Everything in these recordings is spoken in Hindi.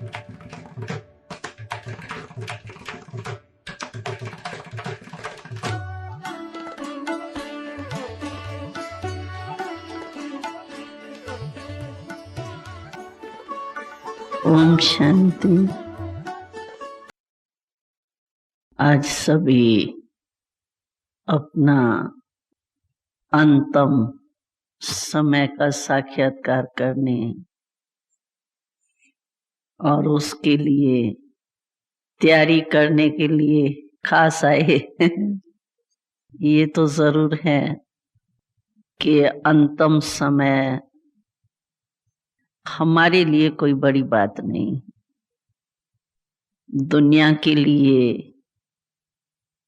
ओम शांति। आज सभी अपना अंतिम समय का साक्षात्कार करने और उसके लिए तैयारी करने के लिए खास आए। ये तो जरूर है कि अंतिम समय हमारे लिए कोई बड़ी बात नहीं, दुनिया के लिए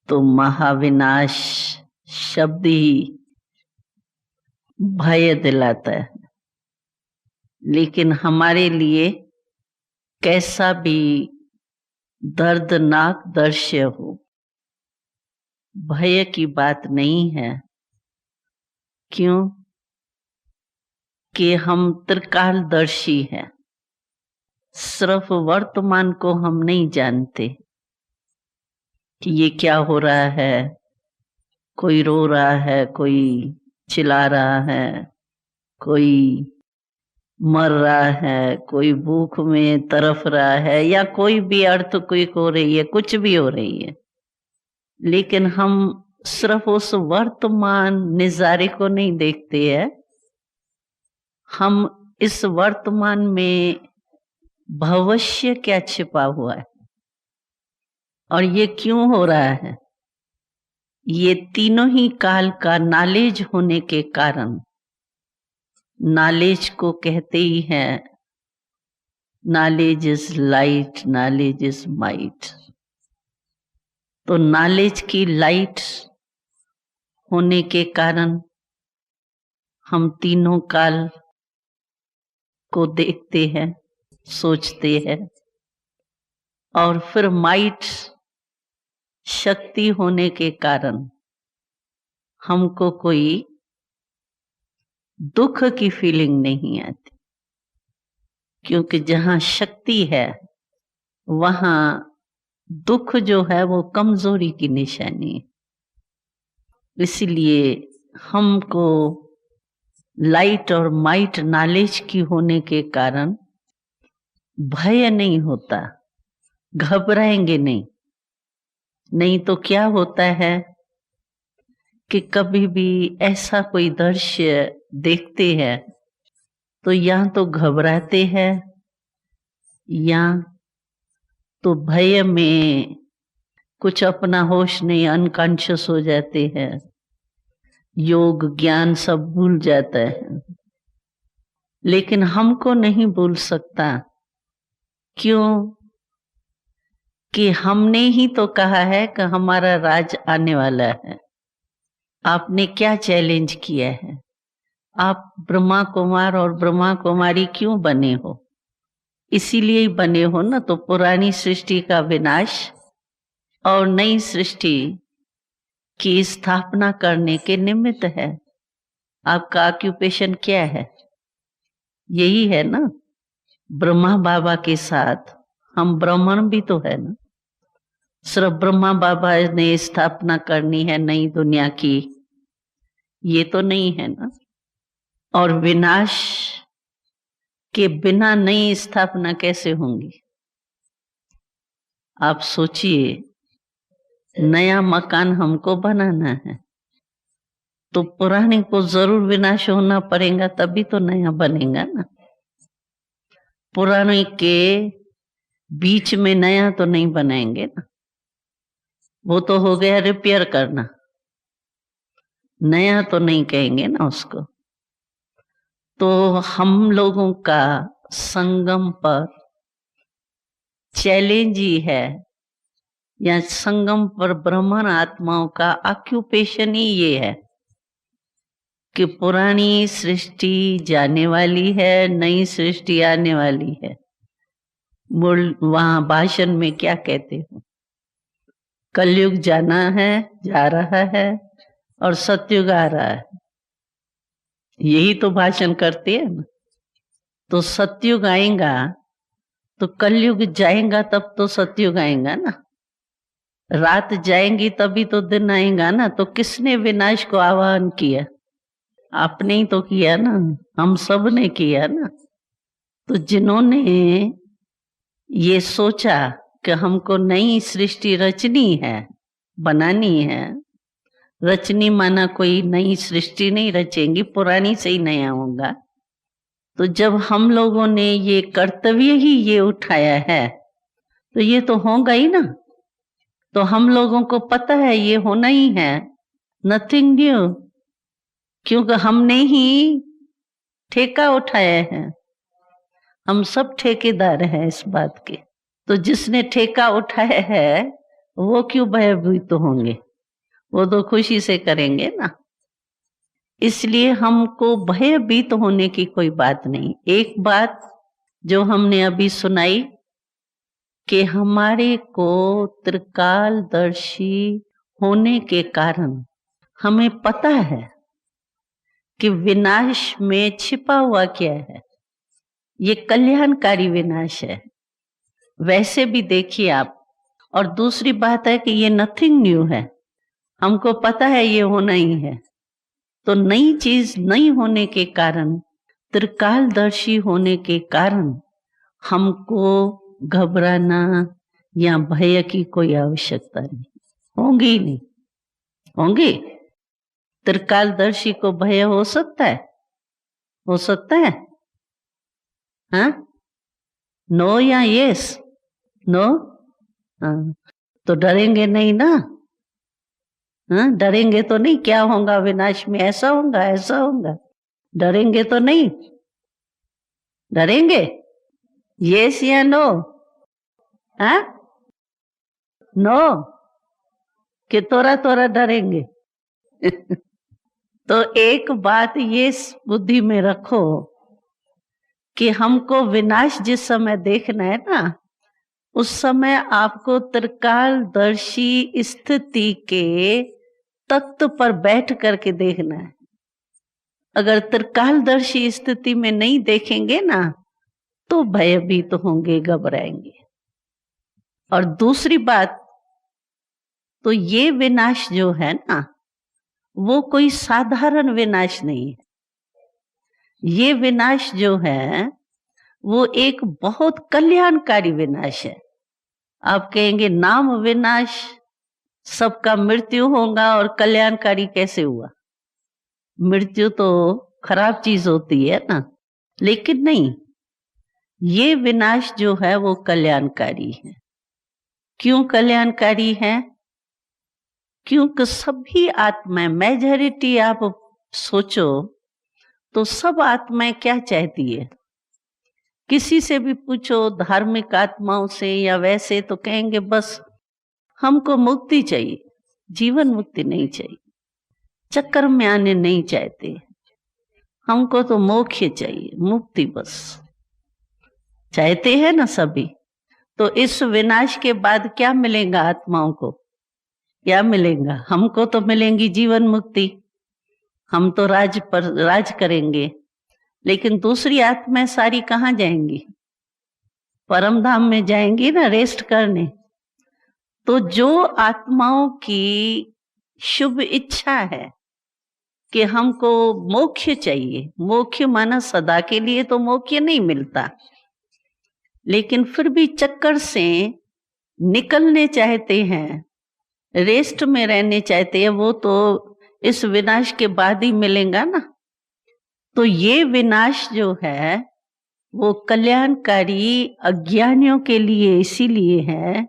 तो महाविनाश शब्द ही भय दिलाता है, लेकिन हमारे लिए कैसा भी दर्दनाक दृश्य हो, भय की बात नहीं है। क्यों कि हम त्रिकालदर्शी हैं, सिर्फ वर्तमान को हम नहीं जानते कि ये क्या हो रहा है। कोई रो रहा है, कोई चिल्ला रहा है, कोई मर रहा है, कोई भूख में तरफ रहा है, या कोई भी अर्थक्वेक हो रही है, कुछ भी हो रही है, लेकिन हम सिर्फ उस वर्तमान नजारे को नहीं देखते हैं। हम इस वर्तमान में भविष्य क्या छिपा हुआ है और ये क्यों हो रहा है, ये तीनों ही काल का नॉलेज होने के कारण, नॉलेज को कहते ही हैं knowledge is light, knowledge is might. तो नॉलेज की लाइट होने के कारण हम तीनों काल को देखते हैं, सोचते हैं, और फिर माइट शक्ति होने के कारण हमको कोई दुख की फीलिंग नहीं आती, क्योंकि जहां शक्ति है वहां दुख जो है वो कमजोरी की निशानी है। इसलिए हमको लाइट और माइट नॉलेज की होने के कारण भय नहीं होता, घबराएंगे नहीं। नहीं तो क्या होता है कि कभी भी ऐसा कोई दृश्य देखते हैं तो या तो घबराते हैं या तो भय में कुछ अपना होश नहीं, अनकॉन्शियस हो जाते हैं, योग ज्ञान सब भूल जाता है। लेकिन हमको नहीं भूल सकता, क्यों कि हमने ही तो कहा है कि हमारा राज आने वाला है। आपने क्या चैलेंज किया है? आप ब्रह्मा कुमार और ब्रह्मा कुमारी क्यों बने हो? इसीलिए ही बने हो ना, तो पुरानी सृष्टि का विनाश और नई सृष्टि की स्थापना करने के निमित्त है। आपका ऑक्यूपेशन क्या है? यही है ना। ब्रह्मा बाबा के साथ हम ब्राह्मण भी तो है ना। सिर्फ ब्रह्मा बाबा ने स्थापना करनी है नई दुनिया की, ये तो नहीं है ना। और विनाश के बिना नई स्थापना कैसे होंगी? आप सोचिए, नया मकान हमको बनाना है तो पुराने को जरूर विनाश होना पड़ेगा, तभी तो नया बनेगा ना। पुराने के बीच में नया तो नहीं बनाएंगे ना, वो तो हो गया रिपेयर करना, नया तो नहीं कहेंगे ना उसको। तो हम लोगों का संगम पर चैलेंज ही है, या संगम पर ब्राह्मण आत्माओं का ऑक्यूपेशन ही ये है कि पुरानी सृष्टि जाने वाली है, नई सृष्टि आने वाली है। वहां भाषण में क्या कहते हो? कलयुग जाना है, जा रहा है, और सतयुग आ रहा है। यही तो भाषण करते हैं ना। तो सतयुग आएगा तो कलयुग जाएगा तब तो सतयुग आएगा ना, रात जाएंगी तभी तो दिन आएगा ना। तो किसने विनाश को आह्वान किया? आपने ही तो किया ना, हम सब ने किया ना। तो जिन्होंने ये सोचा कि हमको नई सृष्टि रचनी है, बनानी है, रचनी माना कोई नई सृष्टि नहीं रचेंगी, पुरानी से ही नया होगा। तो जब हम लोगों ने ये कर्तव्य ही ये उठाया है तो ये तो होगा ही ना। तो हम लोगों को पता है ये होना ही है, नथिंग न्यू, क्योंकि हमने ही ठेका उठाया है। हम सब ठेकेदार हैं इस बात के। तो जिसने ठेका उठाया है वो क्यों भयभीत होंगे? वो तो खुशी से करेंगे ना। इसलिए हमको भयभीत होने की कोई बात नहीं। एक बात जो हमने अभी सुनाई कि हमारे को त्रिकालदर्शी होने के कारण हमें पता है कि विनाश में छिपा हुआ क्या है। ये कल्याणकारी विनाश है, वैसे भी देखिए आप। और दूसरी बात है कि ये नथिंग न्यू है, हमको पता है ये होना ही है। तो नई चीज नहीं होने के कारण, त्रिकालदर्शी होने के कारण हमको घबराना या भय की कोई आवश्यकता नहीं होगी ही नहीं होगी। त्रिकालदर्शी को भय हो सकता है? हो सकता है? हाँ, नो या यस? नो। हाँ, तो डरेंगे नहीं ना। हाँ, डरेंगे तो नहीं, क्या होगा विनाश में, ऐसा होगा ऐसा होगा, डरेंगे तो नहीं। डरेंगे? यस या नो? हाँ, नो कि तोरा तोरा डरेंगे? तो एक बात ये बुद्धि में रखो कि हमको विनाश जिस समय देखना है ना, उस समय आपको त्रिकालदर्शी स्थिति के तख्त पर बैठ करके देखना है। अगर त्रिकालदर्शी स्थिति में नहीं देखेंगे ना तो भयभीत तो होंगे, घबराएंगे। और दूसरी बात, तो ये विनाश जो है ना वो कोई साधारण विनाश नहीं है। ये विनाश जो है वो एक बहुत कल्याणकारी विनाश है। आप कहेंगे नाम विनाश, सबका मृत्यु होगा और कल्याणकारी कैसे हुआ? मृत्यु तो खराब चीज होती है ना। लेकिन नहीं, ये विनाश जो है वो कल्याणकारी है। क्यों कल्याणकारी है? क्योंकि सभी आत्माएं, मेजॉरिटी आप सोचो तो सब आत्माएं क्या चाहती है? किसी से भी पूछो, धार्मिक आत्माओं से या वैसे, तो कहेंगे बस हमको मुक्ति चाहिए, जीवन मुक्ति नहीं चाहिए, चक्कर में आने नहीं चाहते, हमको तो मोक्ष चाहिए, मुक्ति बस चाहते हैं ना सभी। तो इस विनाश के बाद क्या मिलेगा आत्माओं को? क्या मिलेगा? हमको तो मिलेंगी जीवन मुक्ति, हम तो राज पर राज करेंगे। लेकिन दूसरी आत्माएं सारी कहाँ जाएंगी? परम धाम में जाएंगी ना, रेस्ट करने। तो जो आत्माओं की शुभ इच्छा है कि हमको मोक्ष चाहिए, मोक्ष माना सदा के लिए तो मोक्ष नहीं मिलता, लेकिन फिर भी चक्कर से निकलने चाहते हैं, रेस्ट में रहने चाहते हैं, वो तो इस विनाश के बाद ही मिलेगा ना। तो ये विनाश जो है वो कल्याणकारी अज्ञानियों के लिए इसीलिए है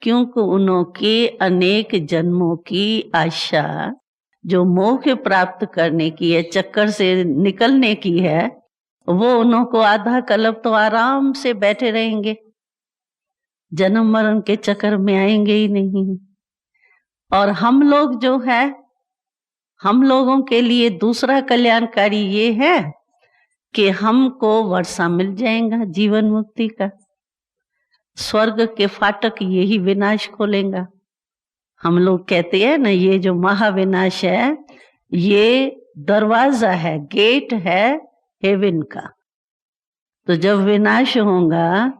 क्योंकि उनके अनेक जन्मों की आशा जो मोक्ष प्राप्त करने की है, चक्कर से निकलने की है, वो उनको आधा कल्प तो आराम से बैठे रहेंगे, जन्म मरण के चक्कर में आएंगे ही नहीं। और हम लोग जो है, हम लोगों के लिए दूसरा कल्याणकारी ये है कि हमको वर्षा मिल जाएगा जीवन मुक्ति का। स्वर्ग के फाटक यही विनाश खोलेगा। हम लोग कहते हैं ना, ये जो महाविनाश है ये दरवाजा है, गेट है हेवन का। तो जब विनाश होगा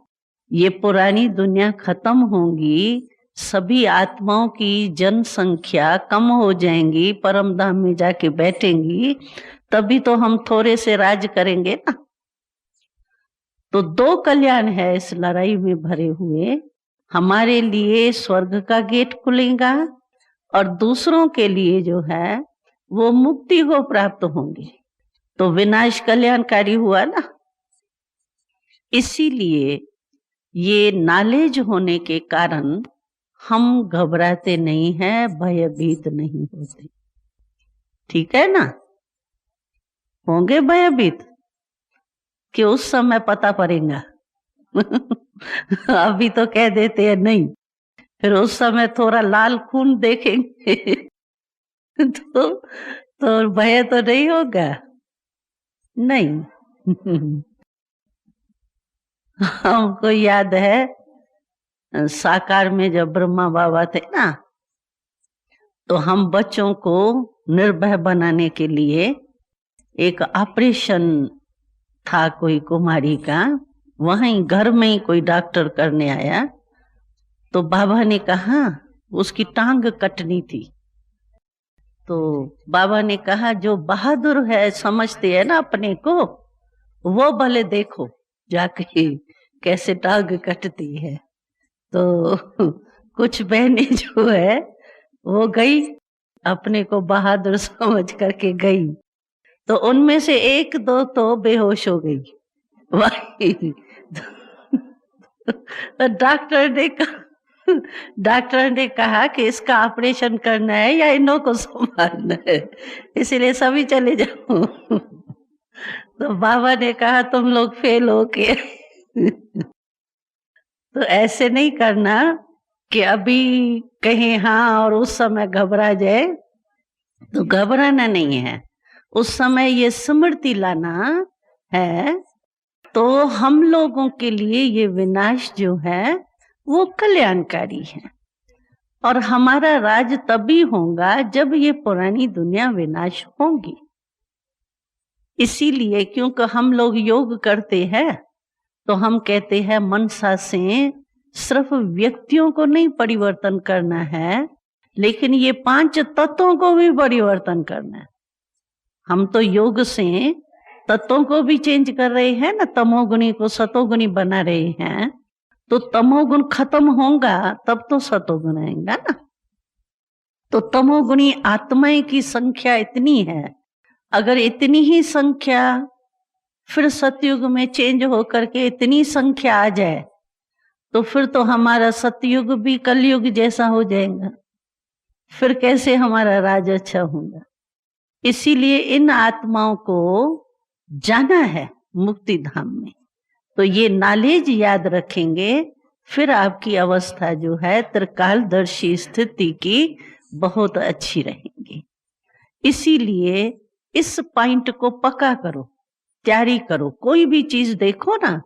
ये पुरानी दुनिया खत्म होगी, सभी आत्माओं की जनसंख्या कम हो जाएंगी, परम धाम में जाके बैठेंगी, तभी तो हम थोड़े से राज करेंगे ना। तो दो कल्याण है इस लड़ाई में भरे हुए। हमारे लिए स्वर्ग का गेट खुलेगा और दूसरों के लिए जो है वो मुक्ति को प्राप्त होंगे। तो विनाश कल्याणकारी हुआ ना। इसीलिए ये नॉलेज होने के कारण हम घबराते नहीं हैं, भयभीत नहीं होते। ठीक है ना? होंगे भयभीत कि उस समय पता पड़ेगा। अभी तो कह देते हैं नहीं, फिर उस समय थोड़ा लाल खून देखेंगे तो भय तो नहीं होगा। नहीं। हमको याद है साकार में जब ब्रह्मा बाबा थे ना, तो हम बच्चों को निर्भय बनाने के लिए एक ऑपरेशन था कोई कुमारी का, वहीं घर में ही कोई डॉक्टर करने आया। तो बाबा ने कहा उसकी टांग कटनी थी। तो बाबा ने कहा जो बहादुर है, समझते है ना अपने को, वो भले देखो जाके कैसे टांग कटती है। तो कुछ बहनें जो है वो गई, अपने को बहादुर समझ करके गई। तो उनमें से एक दो तो बेहोश हो गई। तो डॉक्टर ने कहा कि इसका ऑपरेशन करना है या इन्हों को संभालना है, इसलिए सभी चले जाओ। तो बाबा ने कहा तुम लोग फेल हो के तो ऐसे नहीं करना कि अभी कहें हाँ और उस समय घबरा जाए। तो घबराना नहीं है, उस समय ये स्मृति लाना है। तो हम लोगों के लिए ये विनाश जो है वो कल्याणकारी है, और हमारा राज तभी होगा जब ये पुरानी दुनिया विनाश होगी। इसीलिए क्योंकि हम लोग योग करते हैं तो हम कहते हैं मनसा से सिर्फ व्यक्तियों को नहीं परिवर्तन करना है, लेकिन ये 5 तत्वों को भी परिवर्तन करना है। हम तो योग से तत्वों को भी चेंज कर रहे हैं ना, तमोगुणी को सतोगुणी बना रहे हैं। तो तमोगुण खत्म होगा तब तो सतोगुण आएगा ना। तो तमोगुणी आत्माएं की संख्या इतनी है, अगर इतनी ही संख्या फिर सतयुग में चेंज होकर के इतनी संख्या आ जाए तो फिर तो हमारा सतयुग भी कलयुग जैसा हो जाएगा, फिर कैसे हमारा राज अच्छा होगा। इसीलिए इन आत्माओं को जाना है मुक्ति धाम में। तो ये नॉलेज याद रखेंगे, फिर आपकी अवस्था जो है त्रिकालदर्शी स्थिति की बहुत अच्छी रहेगी। इसीलिए इस पॉइंट को पक्का करो, तैयारी करो। कोई भी चीज देखो ना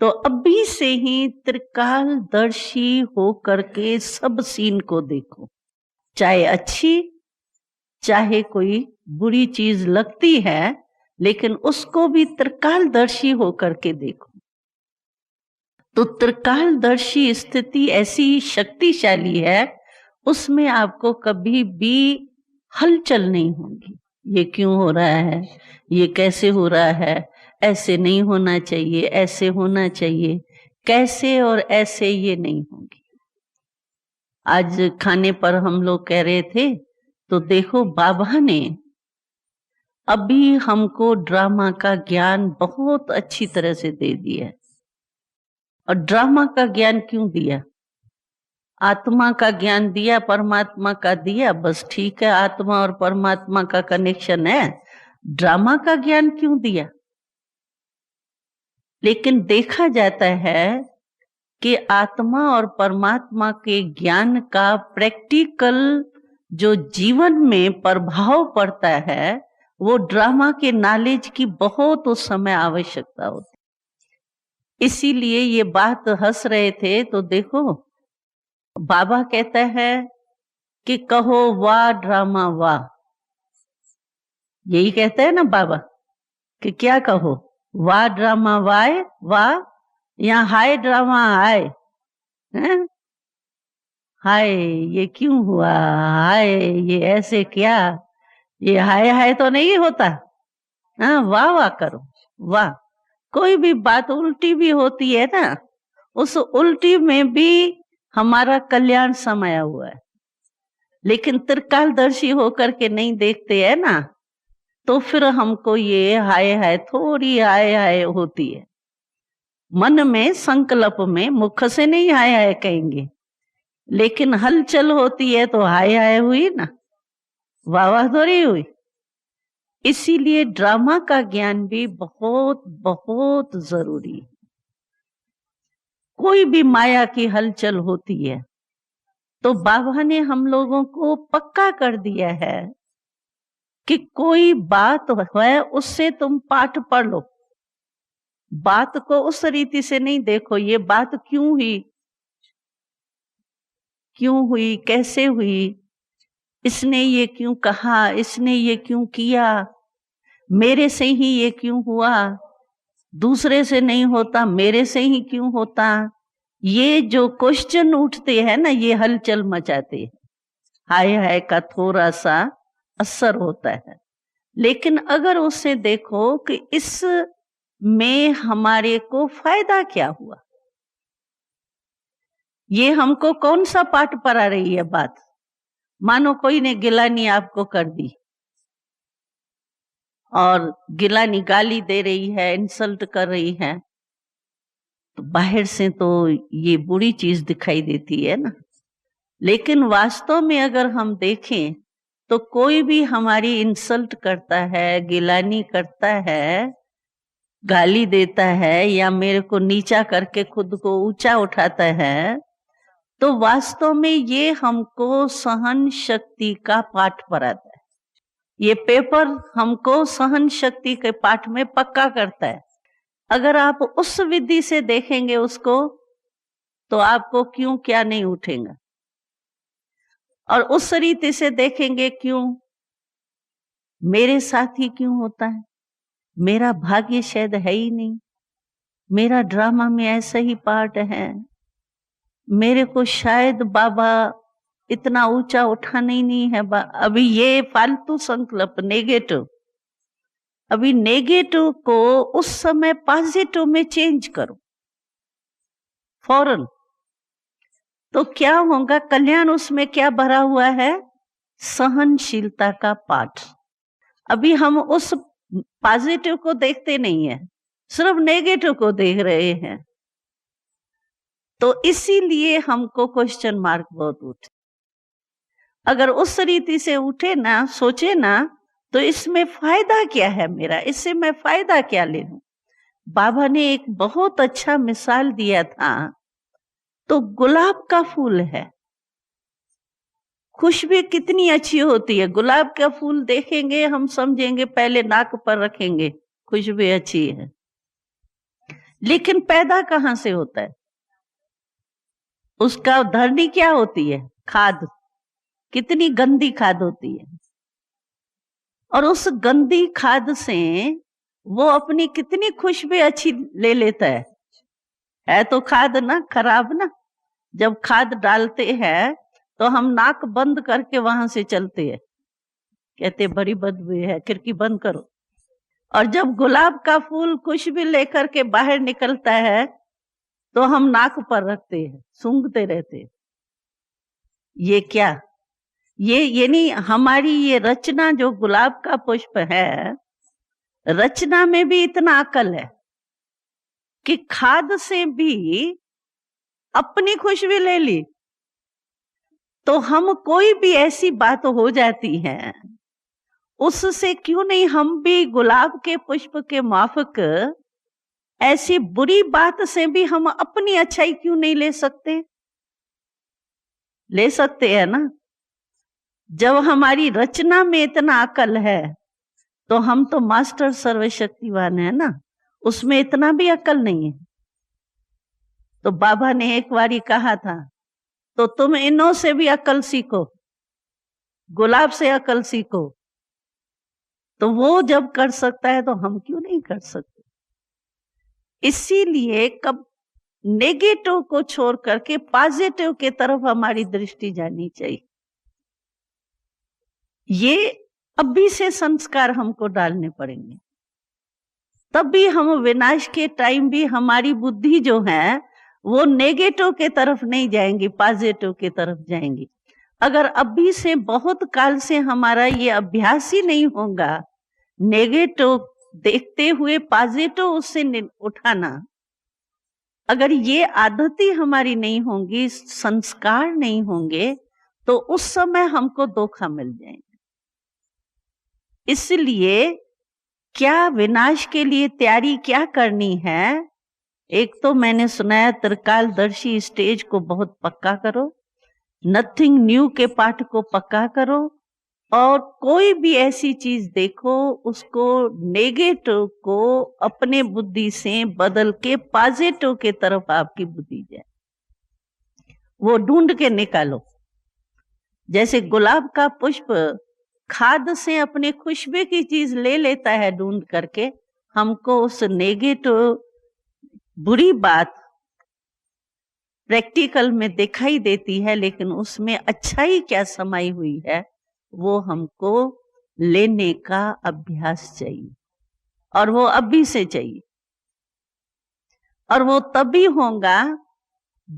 तो अभी से ही त्रिकालदर्शी हो करके सब सीन को देखो, चाहे अच्छी चाहे कोई बुरी चीज लगती है, लेकिन उसको भी त्रिकालदर्शी होकर के देखो। तो त्रिकालदर्शी स्थिति ऐसी शक्तिशाली है, उसमें आपको कभी भी हलचल नहीं होगी। ये क्यों हो रहा है, ये कैसे हो रहा है, ऐसे नहीं होना चाहिए, ऐसे होना चाहिए, कैसे और ऐसे ये नहीं होगी। आज खाने पर हम लोग कह रहे थे, तो देखो बाबा ने अभी हमको ड्रामा का ज्ञान बहुत अच्छी तरह से दे दिया है। और ड्रामा का ज्ञान क्यों दिया? आत्मा का ज्ञान दिया, परमात्मा का दिया, बस ठीक है, आत्मा और परमात्मा का कनेक्शन है। ड्रामा का ज्ञान क्यों दिया? लेकिन देखा जाता है कि आत्मा और परमात्मा के ज्ञान का प्रैक्टिकल जो जीवन में प्रभाव पड़ता है, वो ड्रामा के नॉलेज की बहुत उस समय आवश्यकता होती। इसीलिए ये बात हंस रहे थे, तो देखो बाबा कहता है कि कहो वाह ड्रामा वाह, यही कहते हैं ना बाबा कि क्या कहो, वाह ड्रामा वाह वाह, यहाँ हाय ड्रामा हाय, हैं? हाय ये क्यों हुआ, हाय ये ऐसे क्या, ये हाय हाय तो नहीं होता। हाँ, वाह वाह करो, वाह। कोई भी बात उल्टी भी होती है ना, उस उल्टी में भी हमारा कल्याण समाया हुआ है। लेकिन त्रिकालदर्शी होकर के नहीं देखते है ना, तो फिर हमको ये हाय हाय, थोड़ी हाय हाय होती है मन में, संकल्प में, मुख से नहीं हाय हाय कहेंगे, लेकिन हलचल होती है तो हाय हाय हुई ना, वाह वाह थोड़ी हुई। इसीलिए ड्रामा का ज्ञान भी बहुत बहुत जरूरी है। कोई भी माया की हलचल होती है तो बाबा ने हम लोगों को पक्का कर दिया है कि कोई बात है उससे तुम पाठ पढ़ लो। बात को उस रीति से नहीं देखो, ये बात क्यों हुई, क्यों हुई, कैसे हुई, इसने ये क्यों कहा, इसने ये क्यों किया, मेरे से ही ये क्यों हुआ, दूसरे से नहीं होता, मेरे से ही क्यों होता। ये जो क्वेश्चन उठते हैं ना, ये हलचल मचाते हैं, हाय हाय का थोड़ा सा असर होता है। लेकिन अगर उससे देखो कि इस में हमारे को फायदा क्या हुआ, ये हमको कौन सा पाठ पढ़ा रही है बात। मानो कोई ने गिलानी आपको कर दी और गिलानी गाली दे रही है, इंसल्ट कर रही है, तो बाहर से तो ये बुरी चीज दिखाई देती है ना। लेकिन वास्तव में अगर हम देखें तो कोई भी हमारी इंसल्ट करता है, गिलानी करता है, गाली देता है, या मेरे को नीचा करके खुद को ऊंचा उठाता है, तो वास्तव में ये हमको सहन शक्ति का पाठ पढ़ाता है। ये पेपर हमको सहन शक्ति के पाठ में पक्का करता है। अगर आप उस विधि से देखेंगे उसको, तो आपको क्यों क्या नहीं उठेगा, और उस रीति से देखेंगे क्यों मेरे साथ ही क्यों होता है, मेरा भाग्य शायद है ही नहीं, मेरा ड्रामा में ऐसा ही पार्ट है, मेरे को शायद बाबा इतना ऊंचा उठाना ही नहीं है। अभी ये फालतू संकल्प नेगेटिव, अभी नेगेटिव को उस समय पॉजिटिव में चेंज करो फौरन, तो क्या होगा, कल्याण उसमें क्या भरा हुआ है, सहनशीलता का पाठ। अभी हम उस पॉजिटिव को देखते नहीं है, सिर्फ नेगेटिव को देख रहे हैं, तो इसीलिए हमको क्वेश्चन मार्क बहुत उठे। अगर उस रीति से उठे ना, सोचे ना, तो इसमें फायदा क्या है मेरा, इससे मैं फायदा क्या ले लूं। बाबा ने एक बहुत अच्छा मिसाल दिया था, तो गुलाब का फूल है, खुशबू कितनी अच्छी होती है। गुलाब का फूल देखेंगे हम समझेंगे, पहले नाक पर रखेंगे, खुशबू अच्छी है, लेकिन पैदा कहां से होता है, उसका धरनी क्या होती है, खाद, कितनी गंदी खाद होती है, और उस गंदी खाद से वो अपनी कितनी खुशबू अच्छी ले लेता है तो खाद ना खराब ना। जब खाद डालते हैं तो हम नाक बंद करके वहां से चलते हैं, कहते बड़ी बदबू है, खिड़की बंद करो। और जब गुलाब का फूल खुशबू लेकर के बाहर निकलता है तो हम नाक पर रखते हैं, सूंघते रहते हैं। ये क्या, ये नहीं, हमारी ये रचना जो गुलाब का पुष्प है, रचना में भी इतना अकल है कि खाद से भी अपनी खुशबू ले ली, तो हम कोई भी ऐसी बात हो जाती है, उससे क्यों नहीं हम भी गुलाब के पुष्प के माफक ऐसी बुरी बात से भी हम अपनी अच्छाई क्यों नहीं ले सकते, ले सकते हैं ना। जब हमारी रचना में इतना अकल है तो हम तो मास्टर सर्वशक्तिवान है ना, उसमें इतना भी अकल नहीं है। तो बाबा ने एक बारी कहा था, तो तुम इनों से भी अकल सीखो, गुलाब से अकल सीखो। तो वो जब कर सकता है तो हम क्यों नहीं कर सकते। इसीलिए कब नेगेटिव को छोड़ करके पॉजिटिव के तरफ हमारी दृष्टि जानी चाहिए। ये अभी से संस्कार हमको डालने पड़ेंगे, तभी हम विनाश के टाइम भी हमारी बुद्धि जो है वो नेगेटिव के तरफ नहीं जाएंगी, पॉजिटिव के तरफ जाएंगी। अगर अभी से बहुत काल से हमारा ये अभ्यास ही नहीं होगा नेगेटिव देखते हुए पॉजिटिव उससे उठाना, अगर ये आदत ही हमारी नहीं होंगी, संस्कार नहीं होंगे, तो उस समय हमको धोखा मिल जाएंगे। इसलिए क्या विनाश के लिए तैयारी क्या करनी है? एक तो मैंने सुनाया त्रिकालदर्शी स्टेज को बहुत पक्का करो, नथिंग न्यू के पाठ को पक्का करो, और कोई भी ऐसी चीज देखो उसको नेगेटिव को अपने बुद्धि से बदल के पॉजिटिव के तरफ आपकी बुद्धि जाए, वो ढूंढ के निकालो। जैसे गुलाब का पुष्प खाद से अपने खुशबू की चीज ले लेता है ढूंढ करके, हमको उस नेगेटिव बुरी बात प्रैक्टिकल में दिखाई देती है, लेकिन उसमें अच्छाई क्या समाई हुई है वो हमको लेने का अभ्यास चाहिए, और वो अभी से चाहिए। और वो तभी होगा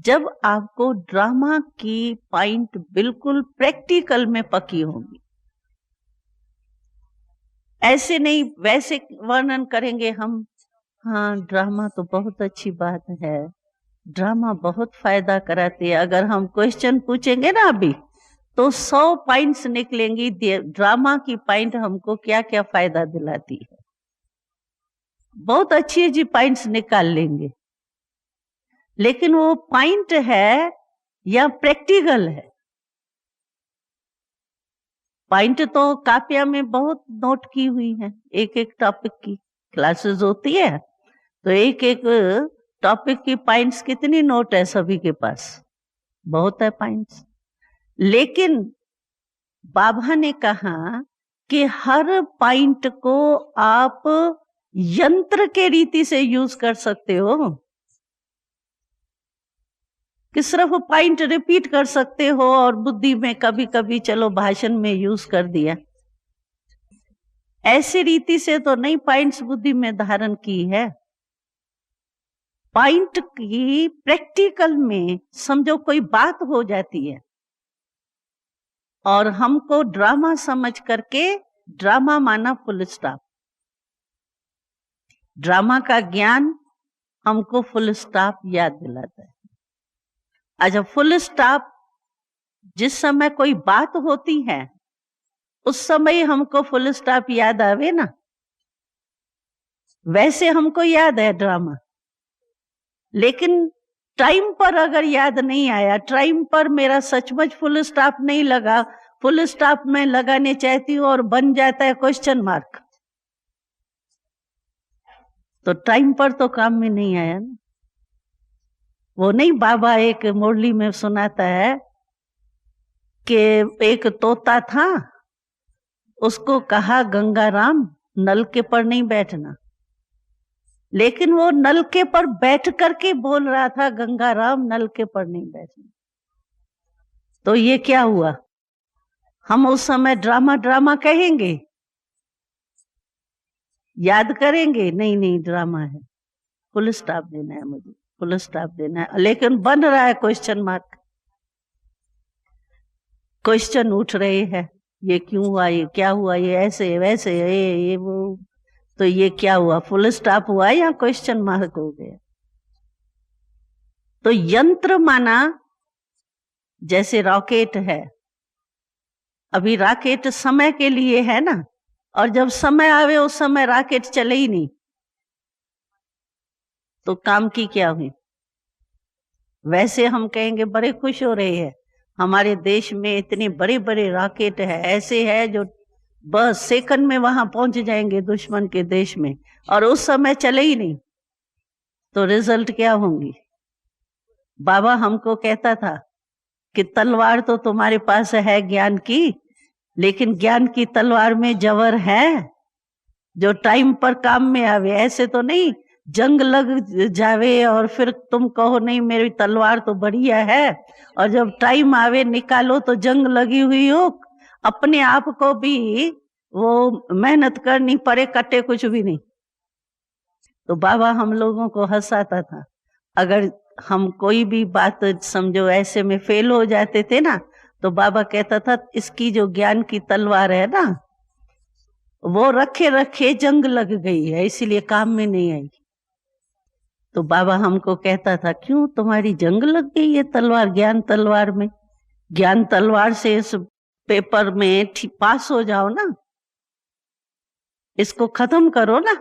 जब आपको ड्रामा की पॉइंट बिल्कुल प्रैक्टिकल में पकी होगी। ऐसे नहीं वैसे वर्णन करेंगे हम, हाँ ड्रामा तो बहुत अच्छी बात है, ड्रामा बहुत फायदा कराती है। अगर हम क्वेश्चन पूछेंगे ना अभी तो 100 पॉइंट्स निकलेंगी, ड्रामा की पॉइंट हमको क्या क्या फायदा दिलाती है, बहुत अच्छी अच्छी पॉइंट्स निकाल लेंगे। लेकिन वो पॉइंट है या प्रैक्टिकल है? पॉइंट तो कापिया में बहुत नोट की हुई है, एक एक टॉपिक की क्लासेस होती है, तो एक एक टॉपिक की पॉइंट्स कितनी नोट है सभी के पास, बहुत है पॉइंट्स। लेकिन बाबा ने कहा कि हर पॉइंट को आप यंत्र के रीति से यूज कर सकते हो, कि सिर्फ पॉइंट रिपीट कर सकते हो और बुद्धि में कभी कभी चलो भाषण में यूज कर दिया, ऐसी रीति से तो नहीं पॉइंट्स बुद्धि में धारण की है। पॉइंट की प्रैक्टिकल में समझो कोई बात हो जाती है और हमको ड्रामा समझ करके, ड्रामा माना फुल स्टॉप, ड्रामा का ज्ञान हमको फुल स्टॉप याद दिलाता है। अच्छा, फुल स्टॉप जिस समय कोई बात होती है उस समय हमको फुल स्टॉप याद आवे ना, वैसे हमको याद है ड्रामा। लेकिन टाइम पर अगर याद नहीं आया, टाइम पर मेरा सचमुच फुल स्टॉप नहीं लगा, फुल स्टॉप में लगाने चाहती हूँ और बन जाता है क्वेश्चन मार्क, तो टाइम पर तो काम में नहीं आया ना। वो नहीं बाबा एक मुरली में सुनाता है कि एक तोता था, उसको कहा गंगाराम नलके पर नहीं बैठना, लेकिन वो नलके पर बैठ करके बोल रहा था गंगाराम नलके पर नहीं बैठना। तो ये क्या हुआ? हम उस समय ड्रामा ड्रामा कहेंगे, याद करेंगे नहीं नहीं ड्रामा है, फुल स्टॉप देना है, मुझे फुल स्टॉप देना है, लेकिन बन रहा है क्वेश्चन मार्क, क्वेश्चन उठ रहे हैं, ये क्यों हुआ, ये क्या हुआ, ये ऐसे वैसे ये वो, तो ये क्या हुआ, फुल स्टॉप हुआ या क्वेश्चन मार्क हो गया? तो यंत्र माना जैसे रॉकेट है, अभी रॉकेट समय के लिए है ना, और जब समय आवे उस समय रॉकेट चले ही नहीं, तो काम की क्या हुई? वैसे हम कहेंगे बड़े खुश हो रहे हैं, हमारे देश में इतने बड़े बड़े रॉकेट है, ऐसे है जो बस सेकंड में वहां पहुंच जाएंगे दुश्मन के देश में, और उस समय चले ही नहीं, तो रिजल्ट क्या होंगी? बाबा हमको कहता था कि तलवार तो तुम्हारे पास है ज्ञान की, लेकिन ज्ञान की तलवार में जवर है जो टाइम पर काम में आवे, ऐसे तो नहीं जंग लग जावे और फिर तुम कहो नहीं मेरी तलवार तो बढ़िया है, और जब टाइम आवे निकालो तो जंग लगी हुई हो, अपने आप को भी वो मेहनत करनी पड़े, कटे कुछ भी नहीं। तो बाबा हम लोगों को हंसाता था, अगर हम कोई भी बात समझो ऐसे में फेल हो जाते थे ना, तो बाबा कहता था इसकी जो ज्ञान की तलवार है ना, वो रखे रखे जंग लग गई है, इसीलिए काम में नहीं आई। तो बाबा हमको कहता था क्यों तुम्हारी जंग लग गई है तलवार, ज्ञान तलवार में, ज्ञान तलवार से इस पेपर में पास हो जाओ ना, इसको खत्म करो ना।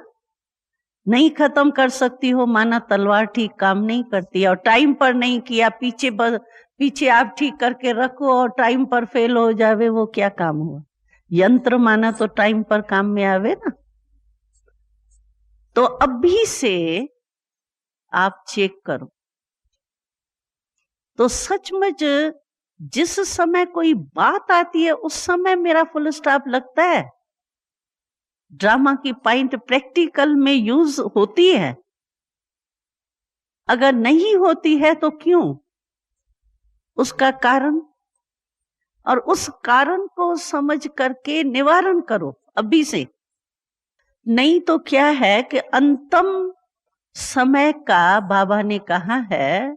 नहीं खत्म कर सकती हो माना तलवार ठीक काम नहीं करती, और टाइम पर नहीं किया, पीछे आप ठीक करके रखो और टाइम पर फेल हो जावे, वो क्या काम हुआ। यंत्र माना तो टाइम पर काम में आवे ना। तो अभी से आप चेक करो। तो सचमुच जिस समय कोई बात आती है उस समय मेरा फुल स्टॉप लगता है। ड्रामा की पॉइंट प्रैक्टिकल में यूज होती है, अगर नहीं होती है तो क्यों, उसका कारण, और उस कारण को समझ करके निवारण करो अभी से। नहीं तो क्या है कि अंतिम समय का बाबा ने कहा है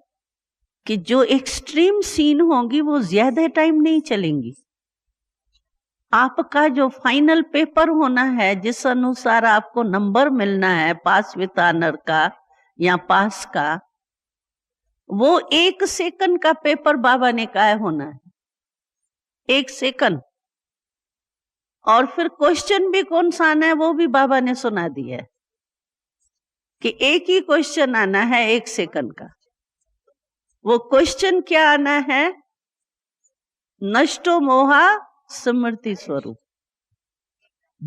कि जो एक्सट्रीम सीन होंगी वो ज्यादा टाइम नहीं चलेंगी। आपका जो फाइनल पेपर होना है, जिस अनुसार आपको नंबर मिलना है पास विद ऑनर का या पास का, वो 1 सेकंड का पेपर बाबा ने कहा होना है, 1 सेकंड। और फिर क्वेश्चन भी कौन सा आना है वो भी बाबा ने सुना दिया है कि एक ही क्वेश्चन आना है 1 सेकंड का। वो क्वेश्चन क्या आना है, नष्टो मोहा स्मृति स्वरूप।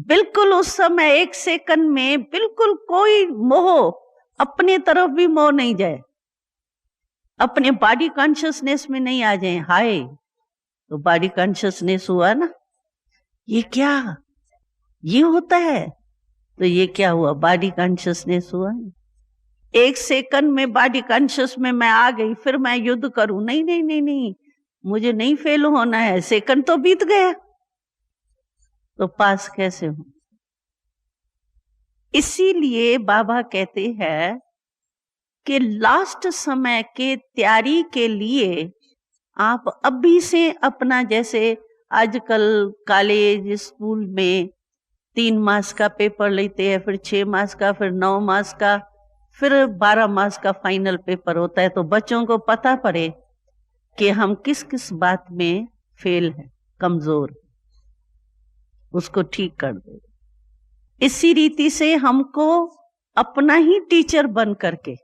बिल्कुल उस समय 1 सेकंड में बिल्कुल कोई मोह, अपने तरफ भी मोह नहीं जाए, अपने बॉडी कॉन्शियसनेस में नहीं आ जाए। हाय, तो बॉडी कॉन्शियसनेस हुआ ना, ये क्या, ये होता है, तो ये क्या हुआ, बॉडी कॉन्शियसनेस हुआ। 1 सेकंड में बॉडी कॉन्शियस में मैं आ गई, फिर मैं युद्ध करूं, नहीं नहीं नहीं नहीं, मुझे नहीं फेल होना है, सेकंड तो बीत गया, तो पास कैसे हो। इसीलिए बाबा कहते हैं कि लास्ट समय के तैयारी के लिए आप अभी से अपना, जैसे आजकल कॉलेज स्कूल में 3 मास का पेपर लेते हैं, फिर 6 मास का, फिर 9 मास का, फिर 12 मास का फाइनल पेपर होता है। तो बच्चों को पता पड़े कि हम किस किस बात में फेल हैं, कमजोर, उसको ठीक कर दे। इसी रीति से हमको अपना ही टीचर बन करके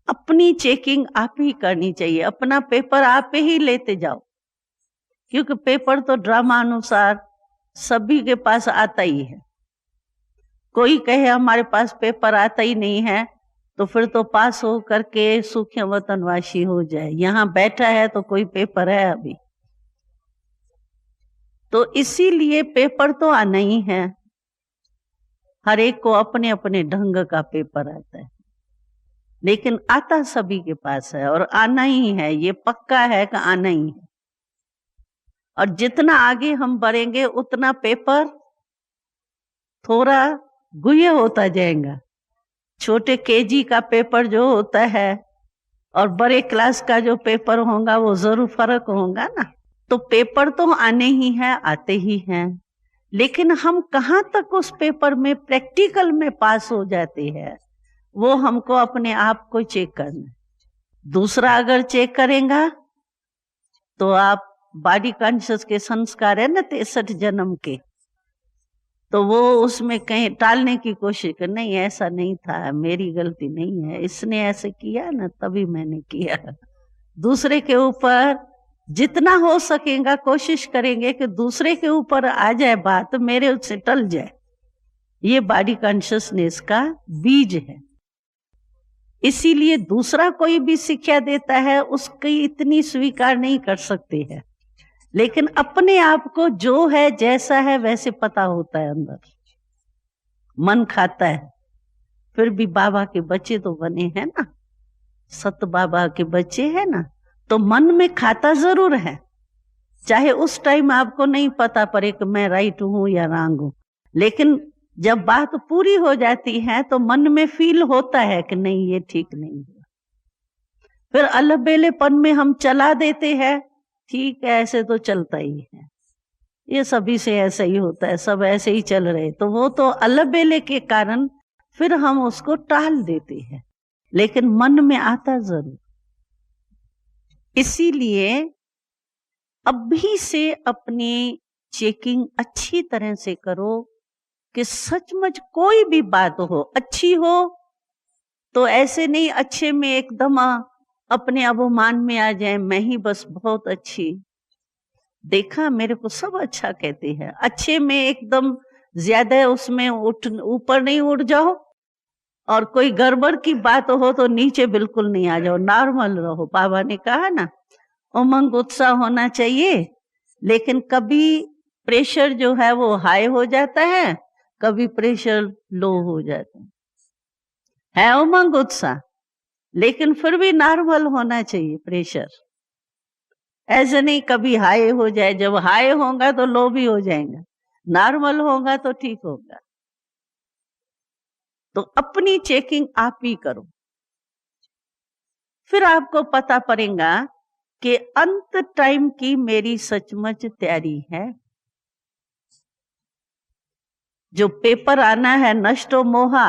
अपनी चेकिंग आप ही करनी चाहिए, अपना पेपर आप ही लेते जाओ, क्योंकि पेपर तो ड्रामा अनुसार सभी के पास आता ही है। कोई कहे हमारे पास पेपर आता ही नहीं है, तो फिर तो पास हो करके सूखे वतनवासी हो जाए, यहां बैठा है तो कोई पेपर है अभी। तो इसीलिए पेपर तो आना ही है, हर एक को अपने अपने ढंग का पेपर आता है, लेकिन आता सभी के पास है और आना ही है, ये पक्का है कि आना ही है। और जितना आगे हम बढ़ेंगे उतना पेपर थोड़ा गुह्य होता जाएगा। छोटे केजी का पेपर जो होता है और बड़े क्लास का जो पेपर होगा वो जरूर फर्क होगा ना। तो पेपर तो आने ही है, आते ही हैं, लेकिन हम कहाँ तक उस पेपर में प्रैक्टिकल में पास हो जाते हैं, वो हमको अपने आप को चेक करना है। दूसरा अगर चेक करेगा तो आप बॉडी कॉन्शियस के संस्कार है ना 63 जन्म के, तो वो उसमें कहीं टालने की कोशिश कर, नहीं ऐसा नहीं था, मेरी गलती नहीं है, इसने ऐसे किया ना तभी मैंने किया। दूसरे के ऊपर जितना हो सकेगा कोशिश करेंगे कि दूसरे के ऊपर आ जाए बात, मेरे उससे टल जाए। ये बॉडी कॉन्शियसनेस का बीज है। इसीलिए दूसरा कोई भी शिक्षा देता है उसकी इतनी स्वीकार नहीं कर सकते हैं, लेकिन अपने आप को जो है जैसा है वैसे पता होता है, अंदर मन खाता है फिर भी बाबा के बच्चे तो बने हैं ना, सत बाबा के बच्चे हैं ना, तो मन में खाता जरूर है, चाहे उस टाइम आपको नहीं पता पड़े कि मैं राइट हूं या रॉन्ग हूं, लेकिन जब बात पूरी हो जाती है तो मन में फील होता है कि नहीं ये ठीक नहीं हुआ। फिर अलबेलेपन में हम चला देते हैं, ठीक है ऐसे तो चलता ही है, ये सभी से ऐसा ही होता है, सब ऐसे ही चल रहे, तो वो तो अलबेले के कारण फिर हम उसको टाल देते हैं, लेकिन मन में आता जरूर। इसीलिए अभी से अपनी चेकिंग अच्छी तरह से करो कि सचमुच कोई भी बात हो, अच्छी हो तो ऐसे नहीं अच्छे में एकदम अपने अभिमान में आ जाए, मैं ही बस बहुत अच्छी, देखा मेरे को सब अच्छा कहते हैं, अच्छे में एकदम ज्यादा उसमें ऊपर नहीं उठ जाओ, और कोई गड़बड़ की बात हो तो नीचे बिल्कुल नहीं आ जाओ, नॉर्मल रहो। बाबा ने कहा ना, उमंग उत्साह होना चाहिए, लेकिन कभी प्रेशर जो है वो हाई हो जाता है, कभी प्रेशर लो हो जाता है उमंग उत्साह, लेकिन फिर भी नॉर्मल होना चाहिए प्रेशर, ऐसे नहीं कभी हाई हो जाए, जब हाई होगा तो लो भी हो जाएगा, नॉर्मल होगा तो ठीक होगा। तो अपनी चेकिंग आप ही करो, फिर आपको पता पड़ेगा कि अंत टाइम की मेरी सचमुच तैयारी है। जो पेपर आना है नष्टो मोहा,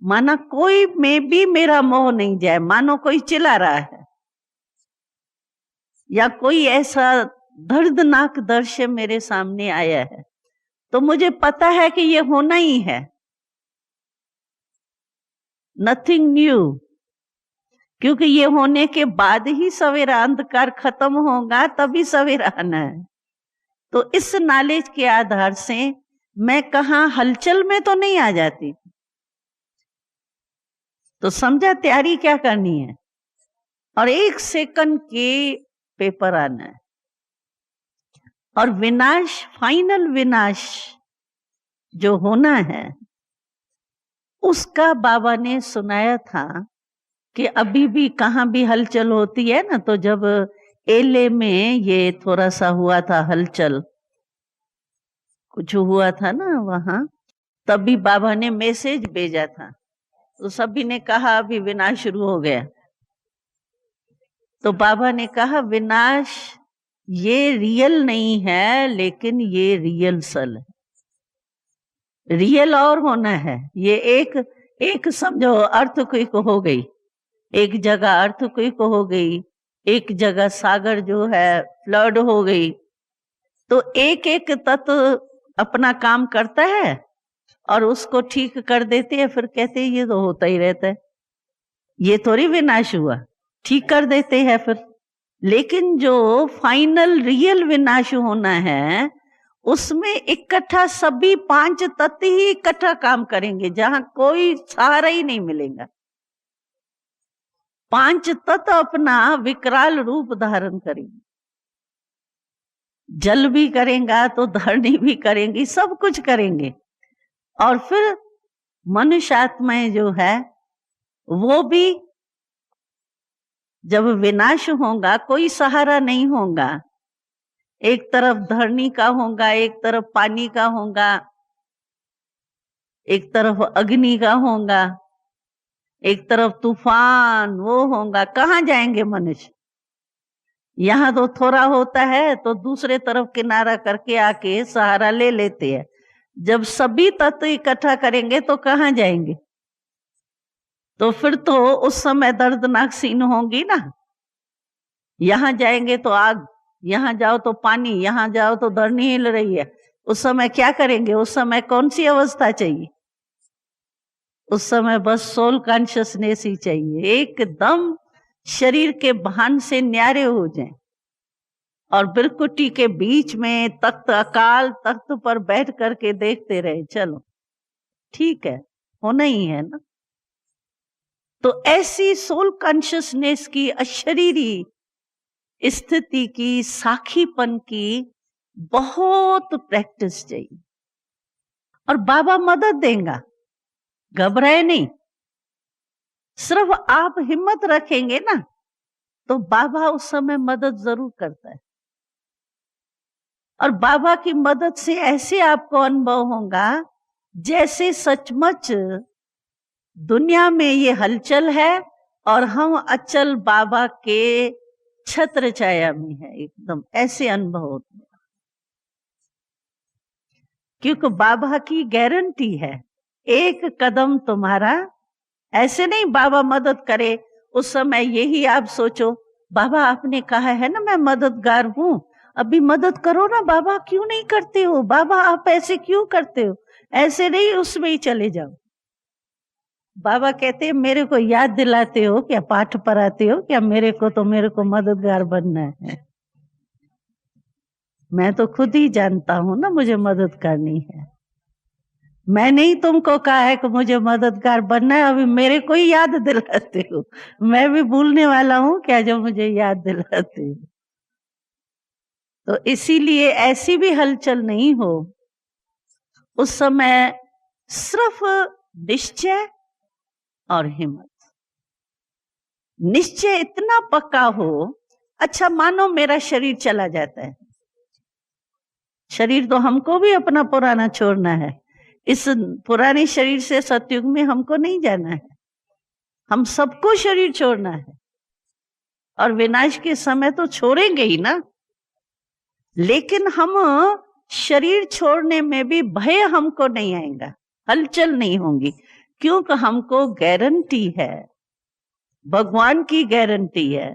माना कोई में भी मेरा मोह नहीं जाए, मानो कोई चिल्ला रहा है या कोई ऐसा दर्दनाक दृश्य मेरे सामने आया है, तो मुझे पता है कि ये होना ही है, नथिंग न्यू, क्योंकि ये होने के बाद ही सवेरा, अंधकार खत्म होगा तभी सवेरा आना है। तो इस नॉलेज के आधार से मैं कहां हलचल में तो नहीं आ जाती, तो समझा तैयारी क्या करनी है, और 1 सेकंड के पेपर आना है, और विनाश, फाइनल विनाश जो होना है उसका बाबा ने सुनाया था कि अभी भी कहां भी हलचल होती है ना, तो जब एले में ये थोड़ा सा हुआ था हलचल, कुछ हुआ था ना वहां, तभी बाबा ने मैसेज भेजा था, तो सभी ने कहा अभी विनाश शुरू हो गया, तो बाबा ने कहा विनाश ये रियल नहीं है, लेकिन ये रियल सल है, रियल और होना है, ये एक समझो अर्थक्वेक हो गई, एक जगह अर्थक्वेक हो गई, एक जगह सागर जो है फ्लड हो गई, तो एक एक तत्व अपना काम करता है और उसको ठीक कर देते हैं, फिर कहते हैं ये तो होता ही रहता है, ये थोड़ी विनाश हुआ, ठीक कर देते हैं फिर। लेकिन जो फाइनल रियल विनाश होना है उसमें इकट्ठा सभी 5 तत्व ही इकट्ठा काम करेंगे, जहां कोई सहारा ही नहीं मिलेगा, 5 तत्व अपना विकराल रूप धारण करेंगे, जल भी करेगा तो धरणी भी करेंगी, सब कुछ करेंगे, और फिर मनुष्य आत्माएं जो है वो भी जब विनाश होगा कोई सहारा नहीं होगा, एक तरफ धरणी का होगा, एक तरफ पानी का होगा, एक तरफ अग्नि का होगा, एक तरफ तूफान वो होगा, कहां जाएंगे मनुष्य? यहां तो थोड़ा होता है तो दूसरे तरफ किनारा करके आके सहारा ले लेते हैं, जब सभी तत्व इकट्ठा करेंगे तो कहां जाएंगे? तो फिर तो उस समय दर्दनाक सीन होंगी ना, यहां जाएंगे तो आग, यहां जाओ तो पानी, यहां जाओ तो धरनी हिल रही है, उस समय क्या करेंगे? उस समय कौन सी अवस्था चाहिए? उस समय बस सोल कॉन्शियसनेस ही चाहिए, एकदम शरीर के भान से न्यारे हो जाएं, और बिरकुटी के बीच में तख्त, अकाल तख्त पर बैठ करके देखते रहे, चलो ठीक है होना ही है ना। तो ऐसी सोल कॉन्शियसनेस की अशरीरी स्थिति की, साखीपन की बहुत प्रैक्टिस चाहिए, और बाबा मदद देगा। घबराए नहीं। सिर्फ आप हिम्मत रखेंगे ना तो बाबा उस समय मदद जरूर करता है। और बाबा की मदद से ऐसे आपको अनुभव होगा जैसे सचमुच दुनिया में ये हलचल है और हम अचल बाबा के छत्र छाया में है, एकदम ऐसे अनुभव होते हैं। क्योंकि बाबा की गारंटी है, एक कदम तुम्हारा, ऐसे नहीं बाबा मदद करे उस समय यही आप सोचो बाबा आपने कहा है ना मैं मददगार हूं, अभी मदद करो ना बाबा, क्यों नहीं करते हो बाबा, आप ऐसे क्यों करते हो, ऐसे नहीं उसमें ही चले जाओ। बाबा कहते हैं मेरे को याद दिलाते हो क्या, पाठ पढ़ाते हो क्या, मेरे को मददगार बनना है। मैं तो खुद ही जानता हूं ना मुझे मदद करनी है। मैं नहीं तुमको कहा है कि मुझे मददगार बनना है, अभी मेरे को ही याद दिलाते हो। मैं भी भूलने वाला हूं क्या जो मुझे याद दिलाते हो। तो इसीलिए ऐसी भी हलचल नहीं हो, उस समय सिर्फ निश्चय और हिम्मत। निश्चय इतना पक्का हो, अच्छा मानो मेरा शरीर चला जाता है, शरीर तो हमको भी अपना पुराना छोड़ना है, इस पुराने शरीर से सतयुग में हमको नहीं जाना है, हम सबको शरीर छोड़ना है और विनाश के समय तो छोड़ेंगे ही ना। लेकिन हम शरीर छोड़ने में भी भय हमको नहीं आएगा, हलचल नहीं होंगी, क्योंकि हमको गारंटी है, भगवान की गारंटी है।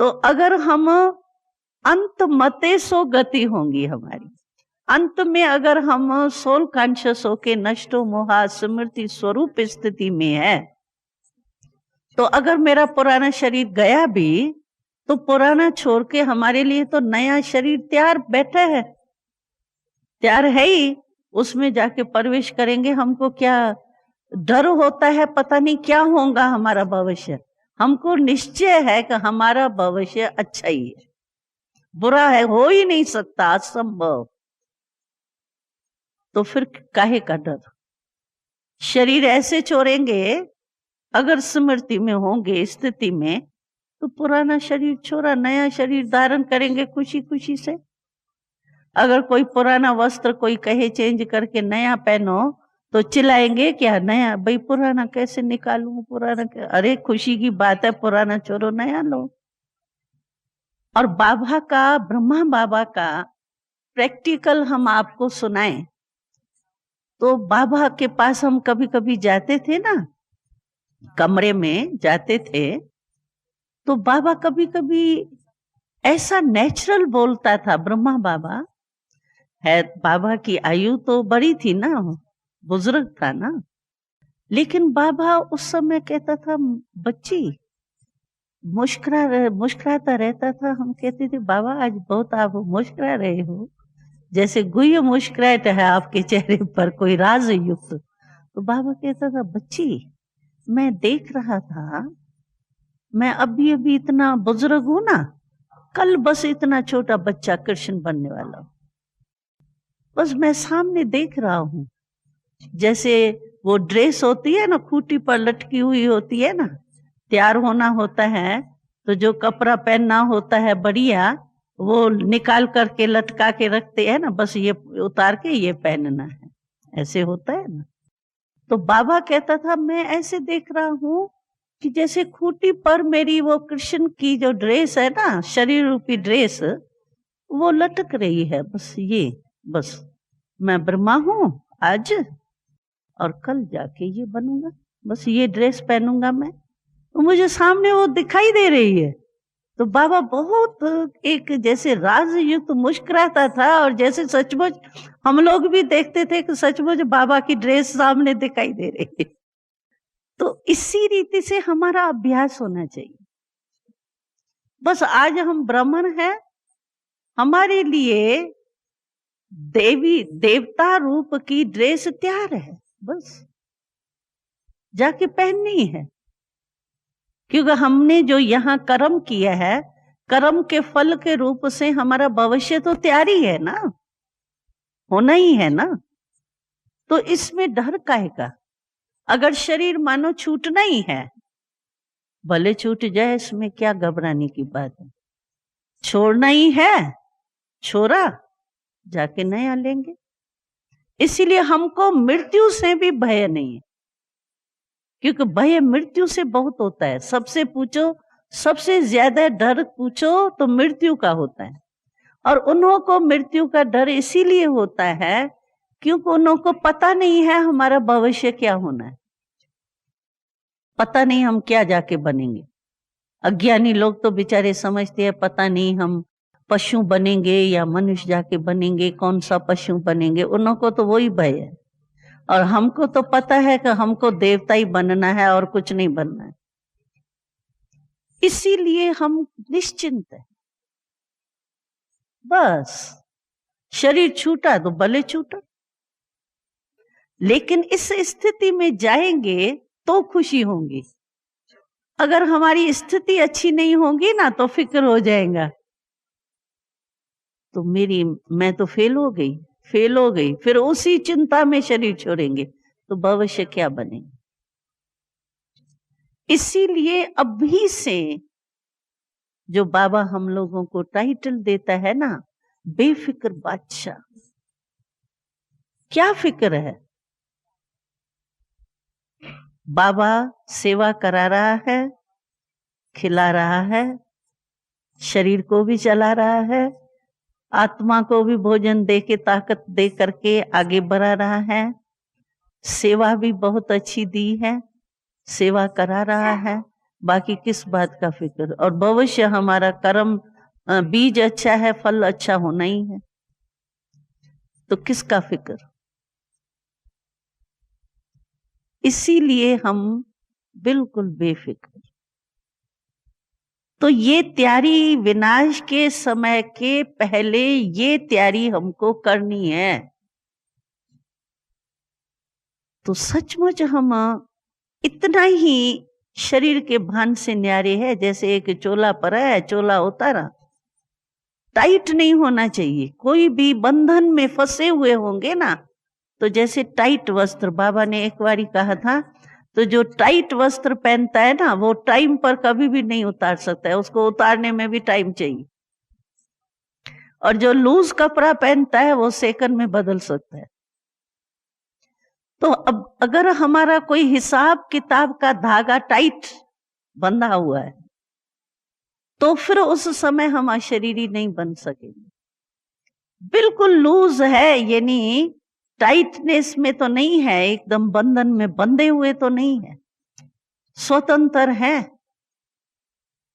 तो अगर हम अंत मते सो गति होंगी हमारी, अंत में अगर हम सोल कॉन्शियस होके नष्टो मोहा स्मृति स्वरूप स्थिति में है, तो अगर मेरा पुराना शरीर गया भी तो पुराना छोड़ के हमारे लिए तो नया शरीर तैयार बैठा है, तैयार है ही, उसमें जाके प्रवेश करेंगे। हमको क्या डर होता है, पता नहीं क्या होगा हमारा भविष्य, हमको निश्चय है कि हमारा भविष्य अच्छा ही है, बुरा है हो ही नहीं सकता, असंभव। तो फिर काहे का डर। शरीर ऐसे छोड़ेंगे, अगर स्मृति में होंगे स्थिति में, तो पुराना शरीर छोड़ा, नया शरीर धारण करेंगे खुशी खुशी से। अगर कोई पुराना वस्त्र कोई कहे चेंज करके नया पहनो तो चिल्लाएंगे क्या, नया भाई पुराना कैसे निकालूं, पुराना अरे खुशी की बात है, पुराना छोड़ो नया लो। और बाबा का, ब्रह्मा बाबा का प्रैक्टिकल हम आपको सुनाएं तो बाबा के पास हम कभी कभी जाते थे ना, कमरे में जाते थे, तो बाबा कभी कभी ऐसा नेचुरल बोलता था। ब्रह्मा बाबा है, बाबा की आयु तो बड़ी थी ना, बुजुर्ग था ना, लेकिन बाबा उस समय कहता था बच्ची, मुस्कुराता रहता था। हम कहते थे बाबा आज बहुत आप मुस्कुरा रहे हो, जैसे गुह्य मुस्कुराहट है आपके चेहरे पर, कोई राज युक्त। तो बाबा कहता था बच्ची मैं देख रहा था, मैं अभी अभी इतना बुजुर्ग हूं ना, कल बस इतना छोटा बच्चा कृष्ण बनने वाला हूं, बस मैं सामने देख रहा हूं, जैसे वो ड्रेस होती है ना खूंटी पर लटकी हुई होती है ना, तैयार होना होता है तो जो कपड़ा पहनना होता है बढ़िया, वो निकाल करके लटका के रखते हैं ना, बस ये उतार के ये पहनना है, ऐसे होता है ना। तो बाबा कहता था मैं ऐसे देख रहा हूं कि जैसे खूंटी पर मेरी वो कृष्ण की जो ड्रेस है ना, शरीर रूपी ड्रेस, वो लटक रही है, बस ये, बस मैं ब्रह्मा हूं आज और कल जाके ये बनूंगा, बस ये ड्रेस पहनूंगा मैं, तो मुझे सामने वो दिखाई दे रही है। तो बाबा बहुत एक जैसे राजयुक्त मुस्कुराता था, और जैसे सचमुच हम लोग भी देखते थे कि सचमुच बाबा की ड्रेस सामने दिखाई दे रही है। तो इसी रीति से हमारा अभ्यास होना चाहिए। बस आज हम ब्राह्मण हैं, हमारे लिए देवी देवता रूप की ड्रेस तैयार है, बस जाके पहननी है। क्योंकि हमने जो यहाँ कर्म किया है, कर्म के फल के रूप से हमारा भविष्य तो तैयारी है ना, होना ही है ना। तो इसमें डर काहे का? अगर शरीर मानो छूटना ही है, भले छूट जाए, इसमें क्या घबराने की बात है? छोड़ना ही है, छोड़ा, जाके नया लेंगे। इसीलिए हमको मृत्यु से भी भय नहीं है, क्योंकि भय मृत्यु से बहुत होता है। सबसे पूछो, सबसे ज्यादा डर पूछो तो मृत्यु का होता है। और उन्हों को मृत्यु का डर इसीलिए होता है क्योंकि उन्हों को पता नहीं है हमारा भविष्य क्या होना है, पता नहीं हम क्या जाके बनेंगे। अज्ञानी लोग तो बेचारे समझते हैं पता नहीं हम पशु बनेंगे या मनुष्य जाके बनेंगे, कौन सा पशु बनेंगे, उन्हों को तो वही भय है। और हमको तो पता है कि हमको देवता ही बनना है और कुछ नहीं बनना है। इसीलिए हम निश्चिंत है। बस शरीर छूटा तो भले छूटा, लेकिन इस स्थिति में जाएंगे तो खुशी होगी। अगर हमारी स्थिति अच्छी नहीं होगी ना तो फिक्र हो जाएगा, तो मैं तो फेल हो गई, फिर उसी चिंता में शरीर छोड़ेंगे तो भविष्य क्या बनेगा। इसीलिए अभी से जो बाबा हम लोगों को टाइटल देता है ना, बेफिक्र बादशाह, क्या फिक्र है? बाबा सेवा करा रहा है, खिला रहा है, शरीर को भी चला रहा है, आत्मा को भी भोजन दे के ताकत दे करके आगे बढ़ा रहा है, सेवा भी बहुत अच्छी दी है, सेवा करा रहा है। बाकी किस बात का फिक्र? और भविष्य हमारा कर्म बीज अच्छा है, फल अच्छा होना ही है, तो किसका फिक्र? इसीलिए हम बिल्कुल बेफिक्र। तो ये तैयारी विनाश के समय के पहले ये तैयारी हमको करनी है। तो सचमुच हम इतना ही शरीर के भान से न्यारे है, जैसे एक चोला परा है, चोला उतारा, टाइट नहीं होना चाहिए। कोई भी बंधन में फंसे हुए होंगे ना, तो जैसे टाइट वस्त्र, बाबा ने एक बारी कहा था, तो जो टाइट वस्त्र पहनता है ना वो टाइम पर कभी भी नहीं उतार सकता है, उसको उतारने में भी टाइम चाहिए। और जो लूज कपड़ा पहनता है वो सेकंड में बदल सकता है। तो अब अगर हमारा कोई हिसाब किताब का धागा टाइट बंधा हुआ है तो फिर उस समय हम अशरीरी नहीं बन सकेंगे। बिल्कुल लूज है, यानी टाइटनेस में तो नहीं है, एकदम बंधन में बंधे हुए तो नहीं है, स्वतंत्र है।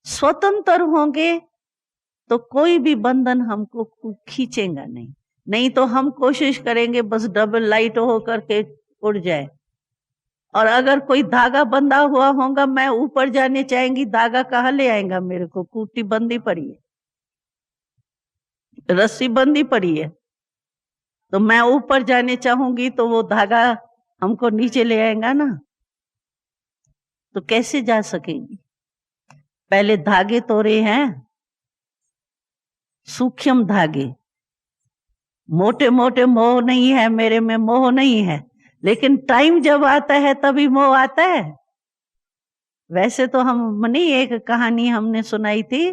स्वतंत्र होंगे तो कोई भी बंधन हमको खींचेगा नहीं। नहीं तो हम कोशिश करेंगे बस डबल लाइट हो करके उड़ जाए। और अगर कोई धागा बंधा हुआ होगा, मैं ऊपर जाने चाहेंगी, धागा कहाँ ले आएगा मेरे को? खूंटी बंधी पड़ी है, रस्सी बंधी पड़ी है, तो मैं ऊपर जाने चाहूंगी तो वो धागा हमको नीचे ले आएगा ना, तो कैसे जा सकेंगी? पहले धागे तोड़े हैं, सूक्ष्म धागे, मोटे मोटे मोह नहीं है, मेरे में मोह नहीं है, लेकिन टाइम जब आता है तभी मोह आता है। वैसे तो हम नहीं, एक कहानी हमने सुनाई थी,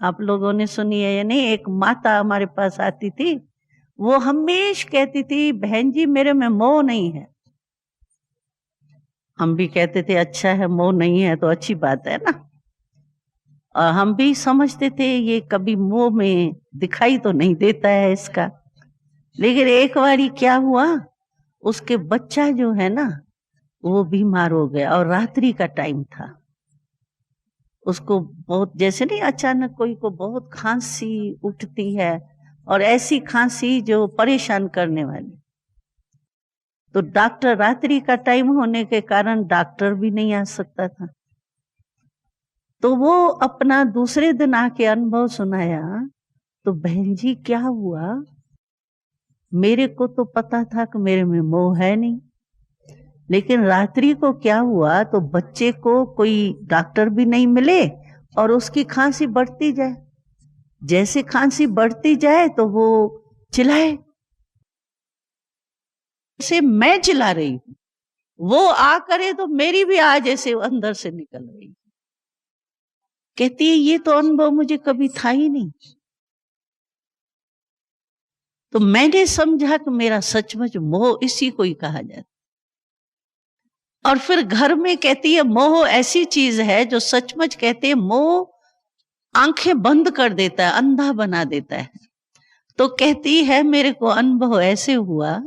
आप लोगों ने सुनी है या नहीं? एक माता हमारे पास आती थी, वो हमेशा कहती थी, बहन जी मेरे में मोह नहीं है। हम भी कहते थे अच्छा है, मोह नहीं है तो अच्छी बात है ना। और हम भी समझते थे ये कभी मोह में दिखाई तो नहीं देता है इसका। लेकिन एक बारी क्या हुआ, उसके बच्चा जो है ना वो बीमार हो गया और रात्रि का टाइम था। उसको बहुत, जैसे नहीं अचानक कोई को बहुत खांसी उठती है, और ऐसी खांसी जो परेशान करने वाली। तो डॉक्टर, रात्रि का टाइम होने के कारण डॉक्टर भी नहीं आ सकता था, तो वो अपना दूसरे दिन आके अनुभव सुनाया। तो बहन जी क्या हुआ, मेरे को तो पता था कि मेरे में मोह है नहीं, लेकिन रात्रि को क्या हुआ, तो बच्चे को कोई डॉक्टर भी नहीं मिले और उसकी खांसी बढ़ती जाए। जैसे खांसी बढ़ती जाए तो वो चिल्लाए, से मैं चिल्ला रही हूं, वो आ करे तो मेरी भी आज ऐसे अंदर से निकल रही। कहती है ये तो अनुभव मुझे कभी था ही नहीं। तो मैंने समझा कि मेरा सचमुच मोह इसी को ही कहा जाता। और फिर घर में कहती है मोह ऐसी चीज है जो सचमुच कहते हैं मोह आंखें बंद कर देता है, अंधा बना देता है। तो कहती है मेरे को अनुभव ऐसे हुआ,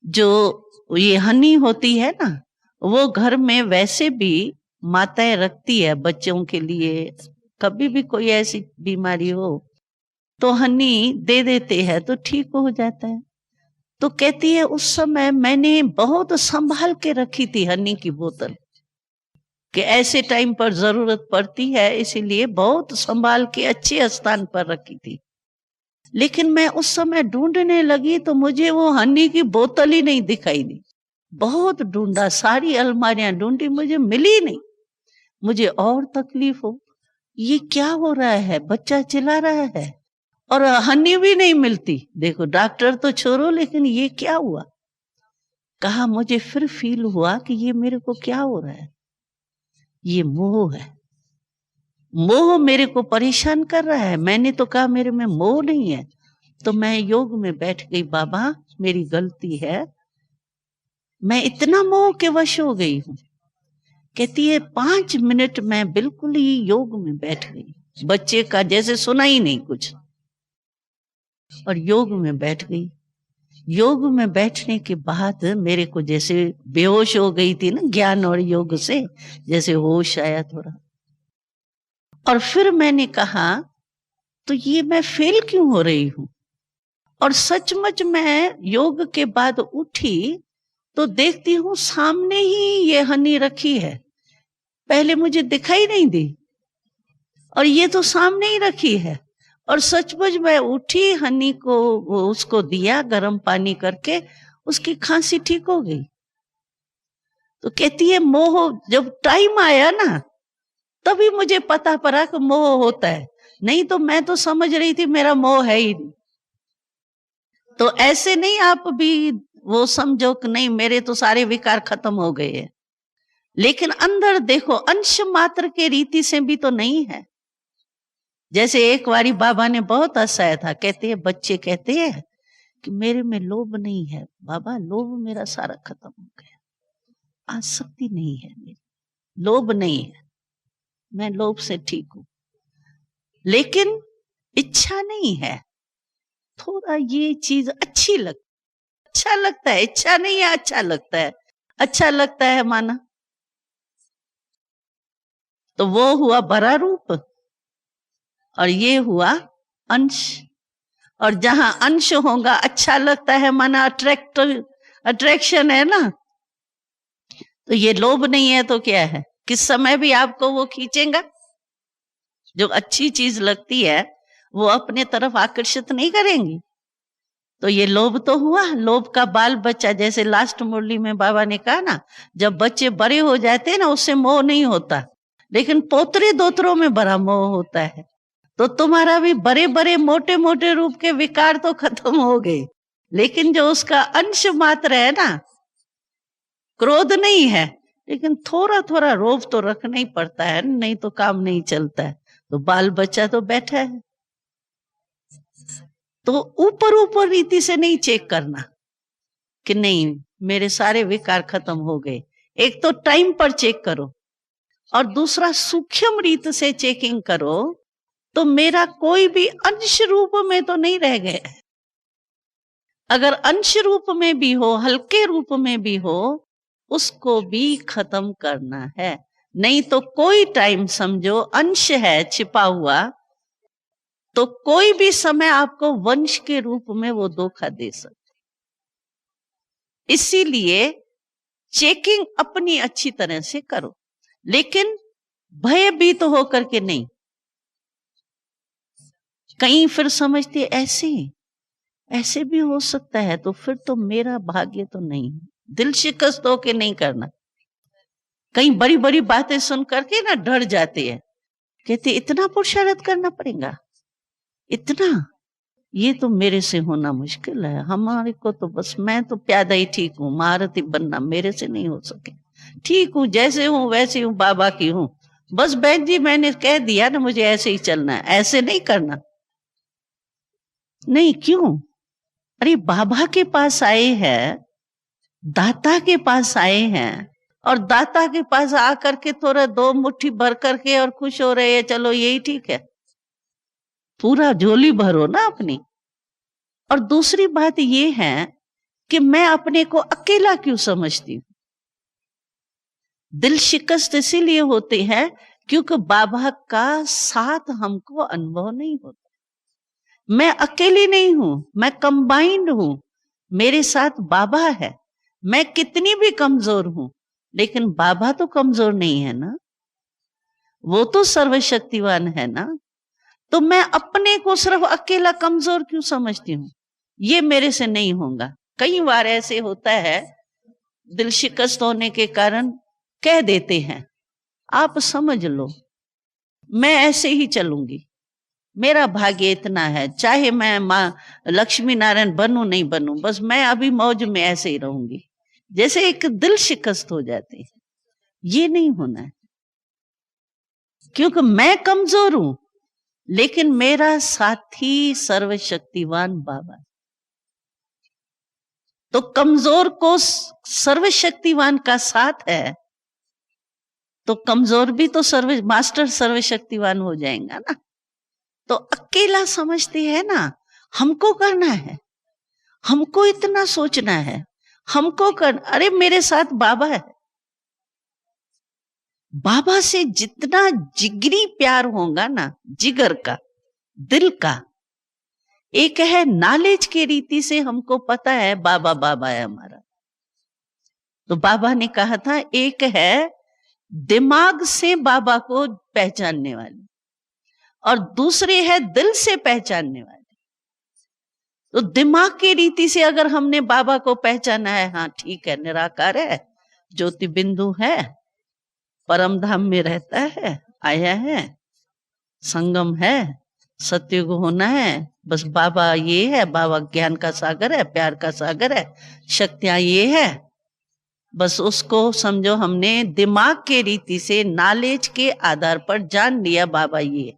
जो ये हनी होती है ना, वो घर में वैसे भी माताएं रखती है बच्चों के लिए, कभी भी कोई ऐसी बीमारी हो तो हनी दे देते हैं तो ठीक हो जाता है। तो कहती है उस समय मैंने बहुत संभाल के रखी थी हनी की बोतल, कि ऐसे टाइम पर जरूरत पड़ती है, इसीलिए बहुत संभाल के अच्छे स्थान पर रखी थी। लेकिन मैं उस समय ढूंढने लगी तो मुझे वो हनी की बोतल ही नहीं दिखाई दी। बहुत ढूंढा, सारी अलमारियां ढूंढी, मुझे मिली नहीं। मुझे और तकलीफ हो, ये क्या हो रहा है, बच्चा चिल्ला रहा है और हनी भी नहीं मिलती। देखो डॉक्टर तो छोड़ो, लेकिन ये क्या हुआ। कहा मुझे फिर फील हुआ कि ये मेरे को क्या हो रहा है, ये मोह है, मोह मेरे को परेशान कर रहा है। मैंने तो कहा मेरे में मोह नहीं है। तो मैं योग में बैठ गई, बाबा मेरी गलती है, मैं इतना मोह के वश हो गई हूं। कहती है 5 मिनट मैं बिल्कुल ही योग में बैठ गई, बच्चे का जैसे सुना ही नहीं कुछ, और योग में बैठ गई। योग में बैठने के बाद मेरे को जैसे बेहोश हो गई थी ना, ज्ञान और योग से जैसे होश आया थोड़ा। और फिर मैंने कहा तो ये मैं फेल क्यों हो रही हूं। और सचमुच मैं योग के बाद उठी तो देखती हूँ सामने ही ये हनी रखी है, पहले मुझे दिखाई नहीं दी और ये तो सामने ही रखी है। और सचमुच मैं उठी, हनी को उसको दिया गर्म पानी करके, उसकी खांसी ठीक हो गई। तो कहती है मोह जब टाइम आया ना तभी मुझे पता पड़ा कि मोह होता है, नहीं तो मैं तो समझ रही थी मेरा मोह है ही नहीं। तो ऐसे नहीं आप भी वो समझो कि नहीं मेरे तो सारे विकार खत्म हो गए हैं, लेकिन अंदर देखो अंश मात्र के रीति से भी तो नहीं है। जैसे एक बारी बाबा ने बहुत हंसाया था, कहते हैं बच्चे कहते हैं कि मेरे में लोभ नहीं है बाबा, लोभ मेरा सारा खत्म हो गया, आसक्ति नहीं है मेरी, लोभ नहीं है, मैं लोभ से ठीक हूं, लेकिन इच्छा नहीं है, थोड़ा ये चीज अच्छा लगता है, इच्छा नहीं है, अच्छा लगता है, अच्छा लगता है माना। तो वो हुआ बड़ा रूप और ये हुआ अंश। और जहां अंश होगा अच्छा लगता है माना अट्रैक्शन है ना, तो ये लोभ नहीं है तो क्या है, किस समय भी आपको वो खींचेगा। जो अच्छी चीज लगती है वो अपने तरफ आकर्षित नहीं करेंगी। तो ये लोभ तो हुआ, लोभ का बाल बच्चा, जैसे लास्ट मुरली में बाबा ने कहा ना, जब बच्चे बड़े हो जाते हैं ना उससे मोह नहीं होता, लेकिन पोतरे दोतरों में बड़ा मोह होता है। तो तुम्हारा भी बड़े बड़े मोटे मोटे रूप के विकार तो खत्म हो गए, लेकिन जो उसका अंश मात्र है ना, क्रोध नहीं है, लेकिन थोड़ा थोड़ा रोब तो रखना ही पड़ता है, नहीं तो काम नहीं चलता है। तो बाल बच्चा तो बैठा है, तो ऊपर ऊपर रीति से नहीं चेक करना कि नहीं मेरे सारे विकार खत्म हो गए। एक तो टाइम पर चेक करो और दूसरा सूक्ष्म रीत से चेकिंग करो, तो मेरा कोई भी अंश रूप में तो नहीं रह गया है। अगर अंश रूप में भी हो, हल्के रूप में भी हो, उसको भी खत्म करना है। नहीं तो कोई टाइम समझो अंश है छिपा हुआ, तो कोई भी समय आपको वंश के रूप में वो धोखा दे सकते। इसीलिए चेकिंग अपनी अच्छी तरह से करो, लेकिन भयभीत होकर के नहीं। कहीं फिर समझते ऐसे भी हो सकता है, तो फिर तो मेरा भाग्य तो नहीं। दिल शिकस्त होके नहीं करना। कहीं बड़ी बड़ी बातें सुन करके ना डर जाते हैं, कहते इतना पुरुषार्थ करना पड़ेगा, इतना ये तो मेरे से होना मुश्किल है, हमारे को तो बस, मैं तो प्यादा ही ठीक हूँ, महारथी बनना मेरे से नहीं हो सके, ठीक हूँ जैसे हूँ वैसे हूँ, बाबा की हूँ, बस बहन जी मैंने कह दिया ना मुझे ऐसे ही चलना है, ऐसे नहीं करना। नहीं, क्यों? अरे बाबा के पास आए हैं, दाता के पास आए हैं, और दाता के पास आकर के थोड़ा दो मुट्ठी भर करके और खुश हो रहे हैं, चलो यही ठीक है, पूरा झोली भरो ना अपनी। और दूसरी बात ये है कि मैं अपने को अकेला क्यों समझती हूँ? दिल शिकस्त इसीलिए होते हैं क्योंकि बाबा का साथ हमको अनुभव नहीं होता। मैं अकेली नहीं हूं, मैं कंबाइंड हूं, मेरे साथ बाबा है। मैं कितनी भी कमजोर हूं, लेकिन बाबा तो कमजोर नहीं है ना, वो तो सर्वशक्तिवान है ना। तो मैं अपने को सिर्फ अकेला कमजोर क्यों समझती हूँ? ये मेरे से नहीं होगा। कई बार ऐसे होता है, दिल शिकस्त होने के कारण कह देते हैं, आप समझ लो मैं ऐसे ही चलूंगी, मेरा भाग्य इतना है, चाहे मैं माँ लक्ष्मी नारायण बनूं नहीं बनूं, बस मैं अभी मौज में ऐसे ही रहूंगी। जैसे एक दिल शिकस्त हो जाती है। ये नहीं होना है, क्योंकि मैं कमजोर हूं, लेकिन मेरा साथी सर्वशक्तिवान बाबा है। तो कमजोर को सर्वशक्तिवान का साथ है, तो कमजोर भी तो मास्टर सर्वशक्तिवान हो जाएगा ना। तो अकेला समझते हैं ना, हमको करना है, हमको इतना सोचना है, हमको कर, अरे मेरे साथ बाबा है। बाबा से जितना जिगरी प्यार होगा ना, जिगर का, दिल का, एक है नॉलेज के रीति से हमको पता है बाबा बाबा है हमारा। तो बाबा ने कहा था, एक है दिमाग से बाबा को पहचानने वाली, और दूसरे है दिल से पहचानने वाली। तो दिमाग की रीति से अगर हमने बाबा को पहचाना है, हाँ ठीक है, निराकार है, ज्योति बिंदु है, परम धाम में रहता है, आया है, संगम है, सतयुग होना है, बस बाबा ये है, बाबा ज्ञान का सागर है, प्यार का सागर है, शक्तियां ये है, बस उसको समझो हमने दिमाग के रीति से नॉलेज के आधार पर जान लिया बाबा ये।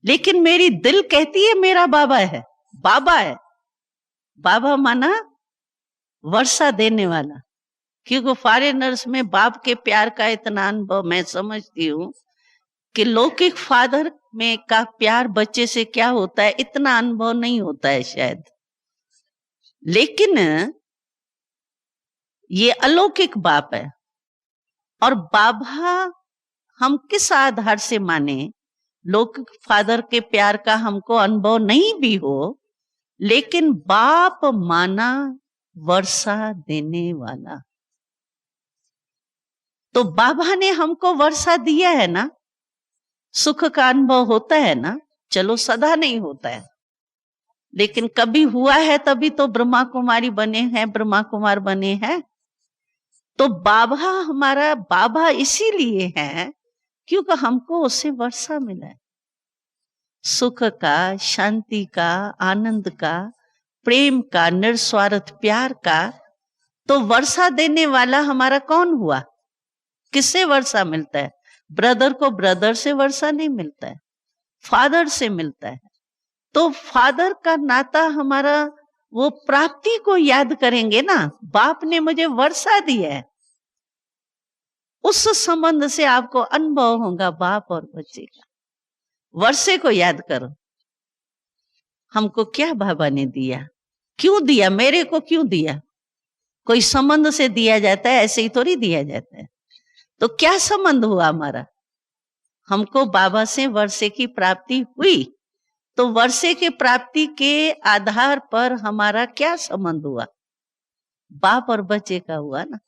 लेकिन मेरी दिल कहती है मेरा बाबा है, बाबा है। बाबा माना वर्षा देने वाला, क्योंकि फॉरेनर्स में बाप के प्यार का इतना अनुभव मैं समझती हूँ कि लौकिक फादर में का प्यार बच्चे से क्या होता है इतना अनुभव नहीं होता है शायद। लेकिन ये अलौकिक बाप है। और बाबा हम किस आधार से माने? लौकिक फादर के प्यार का हमको अनुभव नहीं भी हो, लेकिन बाप माना वर्षा देने वाला। तो बाबा ने हमको वर्षा दिया है ना, सुख का अनुभव होता है ना, चलो सदा नहीं होता है, लेकिन कभी हुआ है, तभी तो ब्रह्मा कुमारी बने हैं, ब्रह्मा कुमार बने हैं। तो बाबा हमारा बाबा इसीलिए है क्योंकि हमको उससे वर्षा मिला है, सुख का, शांति का, आनंद का, प्रेम का, निस्वार्थ प्यार का। तो वर्षा देने वाला हमारा कौन हुआ? किससे वर्षा मिलता है? ब्रदर को ब्रदर से वर्षा नहीं मिलता है, फादर से मिलता है। तो फादर का नाता हमारा, वो प्राप्ति को याद करेंगे ना, बाप ने मुझे वर्षा दी है, उस संबंध से आपको अनुभव होगा बाप और बच्चे का। वर्षे को याद करो, हमको क्या बाबा ने दिया, क्यों दिया, मेरे को क्यों दिया? कोई संबंध से दिया जाता है, ऐसे ही थोड़ी दिया जाता है। तो क्या संबंध हुआ हमारा? हमको बाबा से वर्षे की प्राप्ति हुई, तो वर्षे के प्राप्ति के आधार पर हमारा क्या संबंध हुआ? बाप और बच्चे का हुआ ना।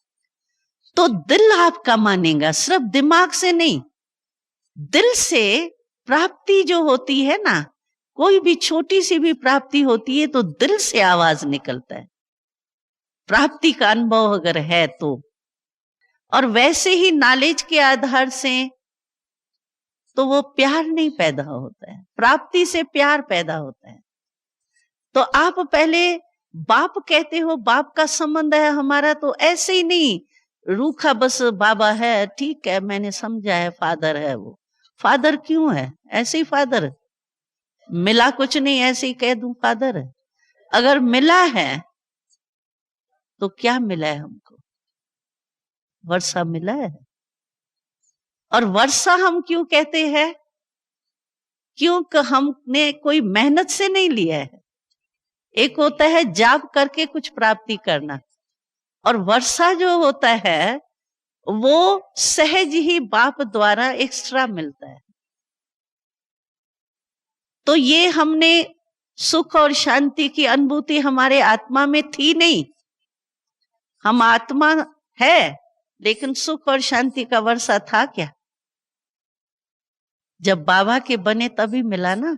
तो दिल आपका मानेगा, सिर्फ दिमाग से नहीं, दिल से प्राप्ति जो होती है ना, कोई भी छोटी सी भी प्राप्ति होती है तो दिल से आवाज निकलता है, प्राप्ति का अनुभव अगर है तो। और वैसे ही नॉलेज के आधार से तो वो प्यार नहीं पैदा होता है, प्राप्ति से प्यार पैदा होता है। तो आप पहले बाप कहते हो, बाप का संबंध है हमारा, तो ऐसे ही नहीं रूखा बस बाबा है, ठीक है मैंने समझा है फादर है। वो फादर क्यों है? ऐसे ही फादर मिला कुछ नहीं, ऐसे ही कह दूं फादर है। अगर मिला है तो क्या मिला है हमको? वर्षा मिला है। और वर्षा हम क्यों कहते हैं? क्योंकि हमने कोई मेहनत से नहीं लिया है। एक होता है जाप करके कुछ प्राप्ति करना, और वर्षा जो होता है वो सहज ही बाप द्वारा एक्स्ट्रा मिलता है। तो ये हमने सुख और शांति की अनुभूति हमारे आत्मा में थी नहीं। हम आत्मा है, लेकिन सुख और शांति का वर्षा था क्या? जब बाबा के बने तभी मिला ना।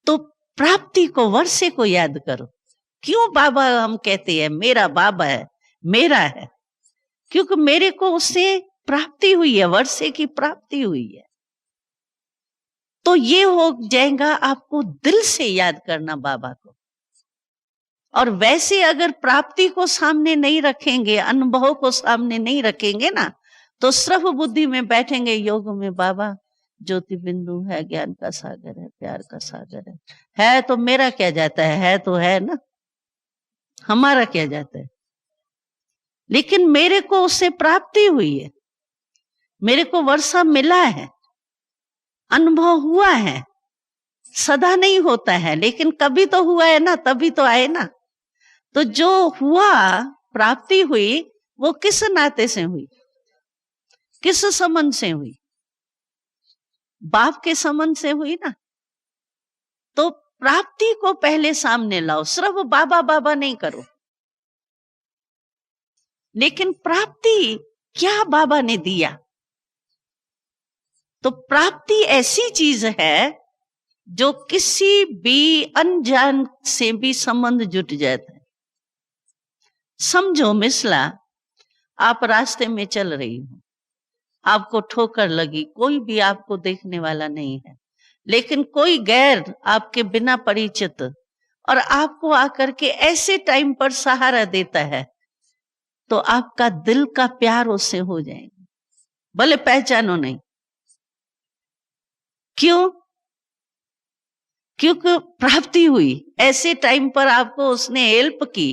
तो प्राप्ति को, वर्षे को याद करो। क्यों बाबा हम कहते हैं मेरा बाबा है, मेरा है? क्योंकि मेरे को उससे प्राप्ति हुई है, वर्षे की प्राप्ति हुई है। तो ये हो जाएगा आपको दिल से याद करना बाबा को। और वैसे अगर प्राप्ति को सामने नहीं रखेंगे, अनुभव को सामने नहीं रखेंगे ना, तो सिर्फ बुद्धि में बैठेंगे योग में, बाबा ज्योति बिंदु है, ज्ञान का सागर है, प्यार का सागर है तो मेरा क्या जाता है तो है ना, हमारा क्या जाता है? लेकिन मेरे को उससे प्राप्ति हुई है, मेरे को वर्षा मिला है, अनुभव हुआ है। सदा नहीं होता है, लेकिन कभी तो हुआ है ना, तभी तो आए ना। तो जो हुआ, प्राप्ति हुई, वो किस नाते से हुई, किस संबंध से हुई? बाप के संबंध से हुई ना। तो प्राप्ति को पहले सामने लाओ, सिर्फ बाबा बाबा नहीं करो। लेकिन प्राप्ति क्या बाबा ने दिया? तो प्राप्ति ऐसी चीज है जो किसी भी अनजान से भी संबंध जुट जाता है। समझो मिसला, आप रास्ते में चल रही हो, आपको ठोकर लगी, कोई भी आपको देखने वाला नहीं है, लेकिन कोई गैर आपके बिना परिचित और आपको आकर के ऐसे टाइम पर सहारा देता है, तो आपका दिल का प्यार उससे हो जाएगा, भले पहचानो नहीं। क्यों? क्योंकि प्राप्ति हुई, ऐसे टाइम पर आपको उसने हेल्प की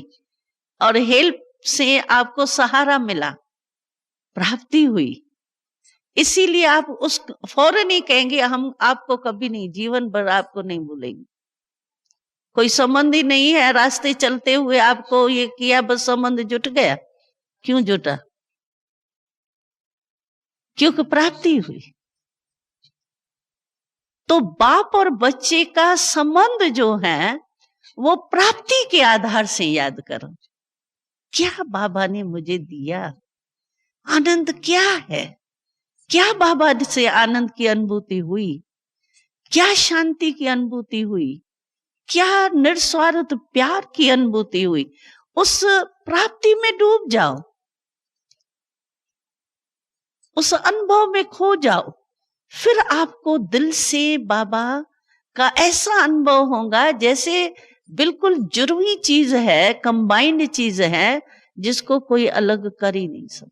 और हेल्प से आपको सहारा मिला, प्राप्ति हुई। इसीलिए आप उस फौरन ही कहेंगे हम आपको कभी नहीं, जीवन भर आपको नहीं भूलेंगे। कोई संबंध ही नहीं है, रास्ते चलते हुए आपको ये किया, बस संबंध जुट गया। क्यों जुटा? क्योंकि प्राप्ति हुई। तो बाप और बच्चे का संबंध जो है वो प्राप्ति के आधार से याद करो। क्या बाबा ने मुझे दिया? आनंद क्या है? क्या बाबा से आनंद की अनुभूति हुई? क्या शांति की अनुभूति हुई? क्या निस्वार्थ प्यार की अनुभूति हुई? उस प्राप्ति में डूब जाओ, उस अनुभव में खो जाओ। फिर आपको दिल से बाबा का ऐसा अनुभव होगा जैसे बिल्कुल जुड़वी चीज है, कंबाइंड चीज है, जिसको कोई अलग कर ही नहीं सकता।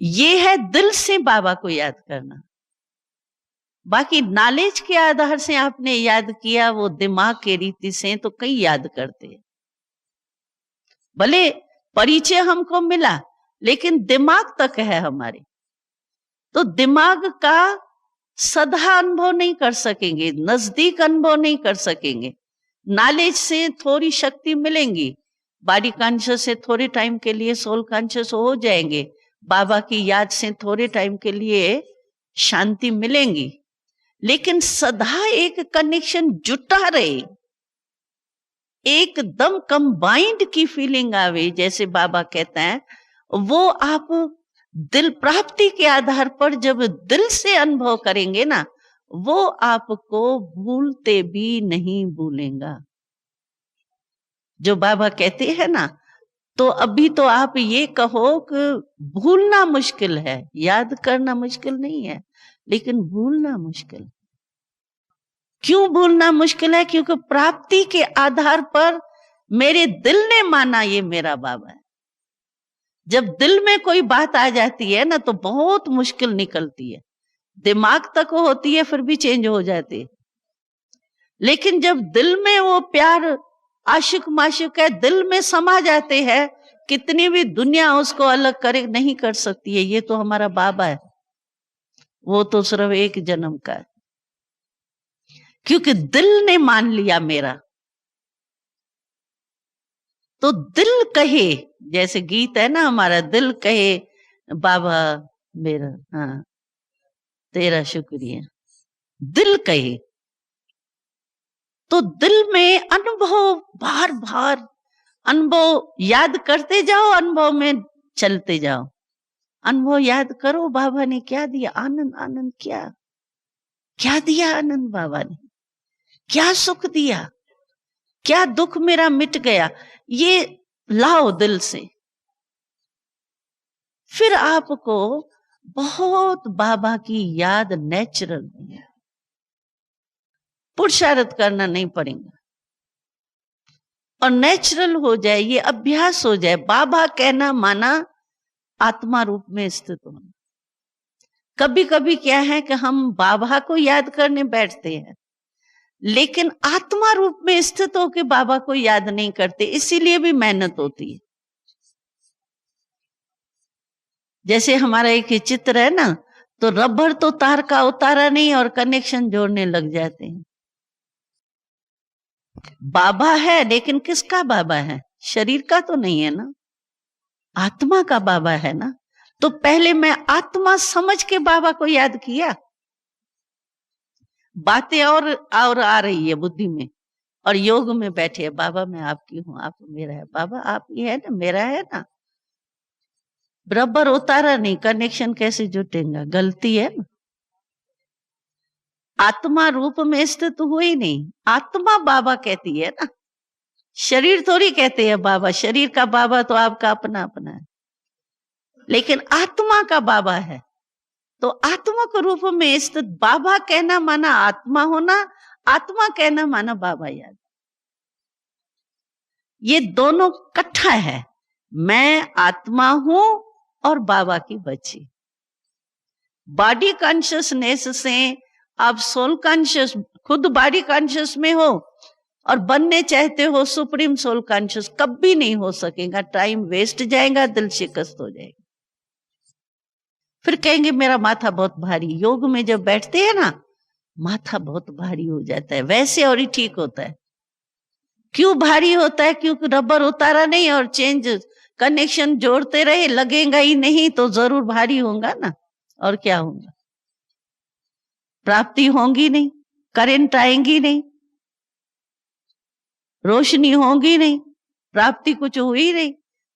ये है दिल से बाबा को याद करना। बाकी नॉलेज के आधार से आपने याद किया, वो दिमाग के रीति से तो कई याद करते हैं। भले परिचय हमको मिला, लेकिन दिमाग तक है हमारे, तो दिमाग का सदा अनुभव नहीं कर सकेंगे, नजदीक अनुभव नहीं कर सकेंगे। नॉलेज से थोड़ी शक्ति मिलेंगी, बॉडी कॉन्शियस से थोड़े टाइम के लिए सोल कॉन्शियस हो जाएंगे, बाबा की याद से थोड़े टाइम के लिए शांति मिलेंगी, लेकिन सदा एक कनेक्शन जुटा रहे, एकदम कंबाइंड की फीलिंग आवे, जैसे बाबा कहते हैं, वो आप दिल प्राप्ति के आधार पर जब दिल से अनुभव करेंगे ना, वो आपको भूलते भी नहीं भूलेगा। जो बाबा कहते हैं ना, तो अभी तो आप ये कहो कि भूलना मुश्किल है, याद करना मुश्किल नहीं है, लेकिन भूलना मुश्किल। क्यों भूलना मुश्किल है? क्योंकि प्राप्ति के आधार पर मेरे दिल ने माना ये मेरा बाबा है। जब दिल में कोई बात आ जाती है ना तो बहुत मुश्किल निकलती है। दिमाग तक होती है फिर भी चेंज हो जाती है, लेकिन जब दिल में वो प्यार आशिक माशिक है, दिल में समा जाते हैं, कितनी भी दुनिया उसको अलग करे नहीं कर सकती है। ये तो हमारा बाबा है, वो तो सिर्फ एक जन्म का है, क्योंकि दिल ने मान लिया मेरा। तो दिल कहे, जैसे गीत है ना हमारा, दिल कहे बाबा मेरा, हाँ तेरा शुक्रिया, दिल कहे। तो दिल में अनुभव, बार बार अनुभव याद करते जाओ, अनुभव में चलते जाओ। अनुभव याद करो, बाबा ने क्या दिया आनंद, आनंद क्या क्या दिया आनंद, बाबा ने क्या सुख दिया, क्या दुख मेरा मिट गया, ये लाओ दिल से। फिर आपको बहुत बाबा की याद नेचुरल है, पुरुषार्थ करना नहीं पड़ेगा और नेचुरल हो जाए, ये अभ्यास हो जाए। बाबा कहना माना आत्मा रूप में स्थित होना। कभी कभी क्या है कि हम बाबा को याद करने बैठते हैं, लेकिन आत्मा रूप में स्थित होकर बाबा को याद नहीं करते, इसीलिए भी मेहनत होती है। जैसे हमारा एक चित्र है ना, तो रबर तो तार का उतारा नहीं और कनेक्शन जोड़ने लग जाते हैं। बाबा है, लेकिन किसका बाबा है? शरीर का तो नहीं है ना, आत्मा का बाबा है ना। तो पहले मैं आत्मा समझ के बाबा को याद किया। बातें और आ रही है बुद्धि में, और योग में बैठे है, बाबा मैं आपकी हूं, आप मेरा है, बाबा आप ये है ना, मेरा है ना। बराबर उतारा नहीं, कनेक्शन कैसे जुटेगा? गलती है ना। आत्मा रूप में स्थित हुई नहीं, आत्मा बाबा कहती है ना, शरीर थोड़ी कहते हैं बाबा। शरीर का बाबा तो आपका अपना अपना है, लेकिन आत्मा का बाबा है। तो आत्मा के रूप में स्थित बाबा कहना माना आत्मा होना, आत्मा कहना माना बाबा याद। ये दोनों इकट्ठा है। मैं आत्मा हूं और बाबा की बच्ची। बॉडी कॉन्शियसनेस से आप सोल कॉन्शियस, खुद बॉडी कॉन्शियस में हो और बनने चाहते हो सुप्रीम सोल कॉन्शियस, कभी नहीं हो सकेगा। टाइम वेस्ट जाएगा, दिल शिकस्त हो जाएगा। फिर कहेंगे मेरा माथा बहुत भारी। योग में जब बैठते हैं ना, माथा बहुत भारी हो जाता है, वैसे और ही ठीक होता है। क्यों भारी होता है? क्योंकि रबर उतारा नहीं और चेंज कनेक्शन जोड़ते रहे, लगेगा ही नहीं तो जरूर भारी होगा ना। और क्या होगा? प्राप्ति होगी नहीं, करंट आएंगी नहीं, रोशनी होगी नहीं, प्राप्ति कुछ हुई नहीं,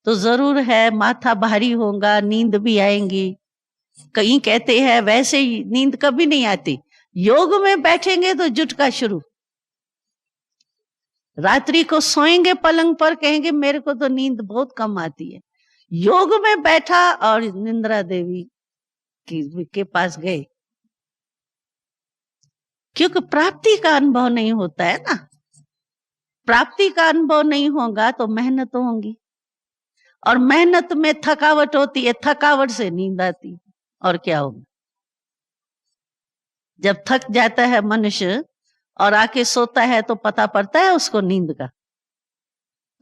तो जरूर है माथा भारी होगा, नींद भी आएंगी। कहीं कहते हैं वैसे ही नींद कभी नहीं आती, योग में बैठेंगे तो जुटका शुरू। रात्रि को सोएंगे पलंग पर, कहेंगे मेरे को तो नींद बहुत कम आती है। योग में बैठा और निंद्रा देवी के पास गए, क्योंकि प्राप्ति का अनुभव नहीं होता है ना। प्राप्ति का अनुभव नहीं होगा तो मेहनत होगी, और मेहनत में थकावट होती है, थकावट से नींद आती है। और क्या होगा? जब थक जाता है मनुष्य और आके सोता है तो पता पड़ता है उसको नींद का।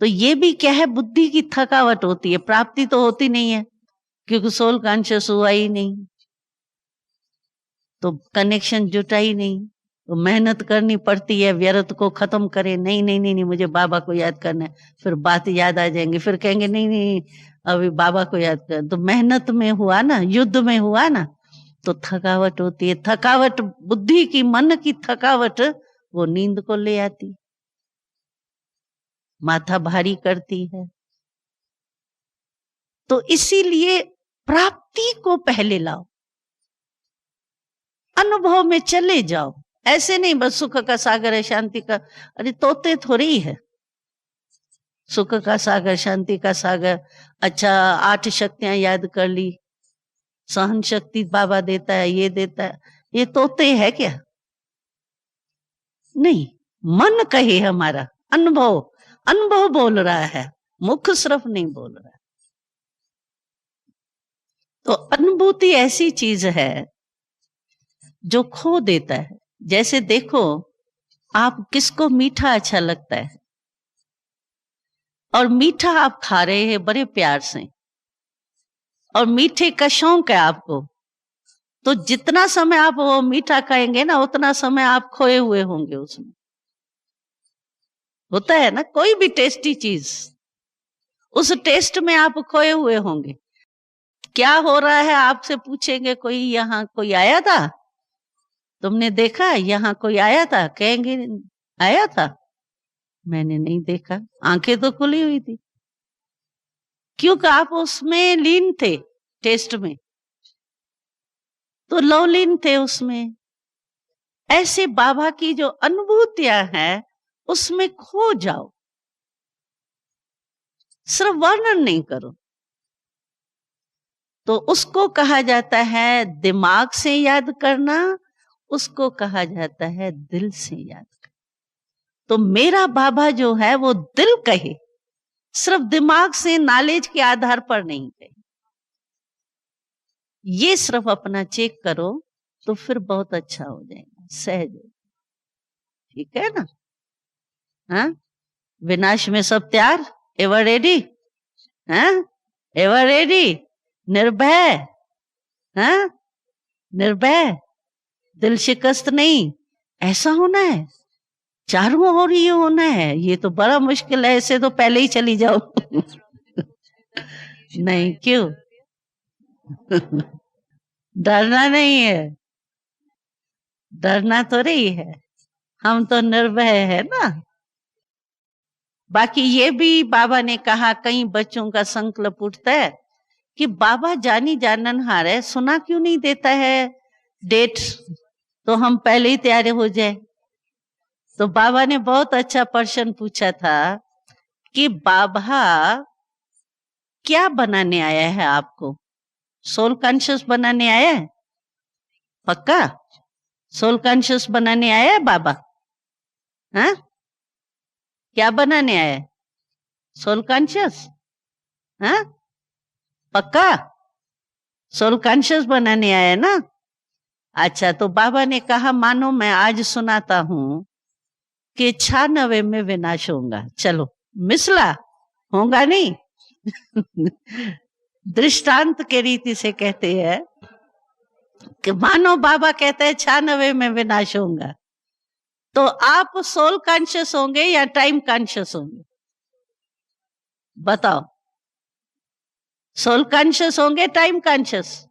तो ये भी क्या है? बुद्धि की थकावट होती है, प्राप्ति तो होती नहीं है, क्योंकि सोल कॉन्शियस हुआ ही नहीं, तो कनेक्शन जुटा ही नहीं, तो मेहनत करनी पड़ती है व्यर्थ को खत्म करे। नहीं नहीं नहीं नहीं, मुझे बाबा को याद करना है। फिर बात याद आ जाएंगे, फिर कहेंगे नहीं नहीं अभी बाबा को याद कर। तो मेहनत में हुआ ना, युद्ध में हुआ ना, तो थकावट होती है। थकावट बुद्धि की, मन की थकावट वो नींद को ले आती, माथा भारी करती है। तो इसीलिए प्राप्ति को पहले लाओ, अनुभव में चले जाओ। ऐसे नहीं बस सुख का सागर है, शांति का, अरे तोते थोड़ी है। सुख का सागर, शांति का सागर, अच्छा 8 शक्तियां याद कर ली, सहन शक्ति बाबा देता है, ये देता है, ये तोते है क्या? नहीं, मन कहे हमारा, अनुभव, अनुभव बोल रहा है, मुख सिर्फ नहीं बोल रहा है। तो अनुभूति ऐसी चीज है जो खो देता है। जैसे देखो, आप किसको मीठा अच्छा लगता है और मीठा आप खा रहे हैं बड़े प्यार से और मीठे का शौक है आपको, तो जितना समय आप वो मीठा खाएंगे ना, उतना समय आप खोए हुए होंगे उसमें। होता है ना, कोई भी टेस्टी चीज, उस टेस्ट में आप खोए हुए होंगे। क्या हो रहा है आपसे पूछेंगे, कोई यहाँ कोई आया था, तुमने देखा यहाँ कोई आया था, कहेंगे आया था, मैंने नहीं देखा, आंखें तो खुली हुई थी, क्योंकि आप उसमें लीन थे, टेस्ट में तो लवलीन थे उसमें। ऐसे बाबा की जो अनुभूतियां हैं उसमें खो जाओ, सिर्फ वर्णन नहीं करो। तो उसको कहा जाता है दिमाग से याद करना, उसको कहा जाता है दिल से याद करना। तो मेरा बाबा जो है वो दिल कहे, सिर्फ दिमाग से नॉलेज के आधार पर नहीं कहे। ये सिर्फ अपना चेक करो तो फिर बहुत अच्छा हो जाएगा, सहज। ठीक है ना? हाँ, विनाश में सब तैयार, एवर रेडी? हाँ, एवर रेडी? निर्भय, हाँ, निर्भय, दिल शिकस्त नहीं, ऐसा होना है, चारों ओर ये होना है। ये तो बड़ा मुश्किल है, ऐसे तो पहले ही चली जाओ। नहीं, क्यों? डरना नहीं है, डरना तो नहीं है, हम तो निर्भय है ना। बाकी ये भी बाबा ने कहा, कई बच्चों का संकल्प उठता है कि बाबा जानी जाननहार है, सुना क्यों नहीं देता है डेट, तो हम पहले ही तैयार हो जाए। तो बाबा ने बहुत अच्छा प्रश्न पूछा था कि बाबा क्या बनाने आया है आपको? सोल कॉन्शियस बनाने आया है? पक्का सोल कॉन्शियस बनाने आया है बाबा? हाँ, क्या बनाने आया है? Soul conscious? हाँ, पक्का सोल कॉन्शियस बनाने आया है ना? अच्छा, तो बाबा ने कहा मानो मैं आज सुनाता हूं कि 96 में विनाश होगा। चलो, मिसला होगा नहीं। दृष्टांत के रीति से कहते हैं कि मानो बाबा कहते हैं 96 में विनाश होगा, तो आप सोल कॉन्शियस होंगे या टाइम कॉन्शियस होंगे? बताओ, सोल कॉन्शियस होंगे टाइम कॉन्शियस?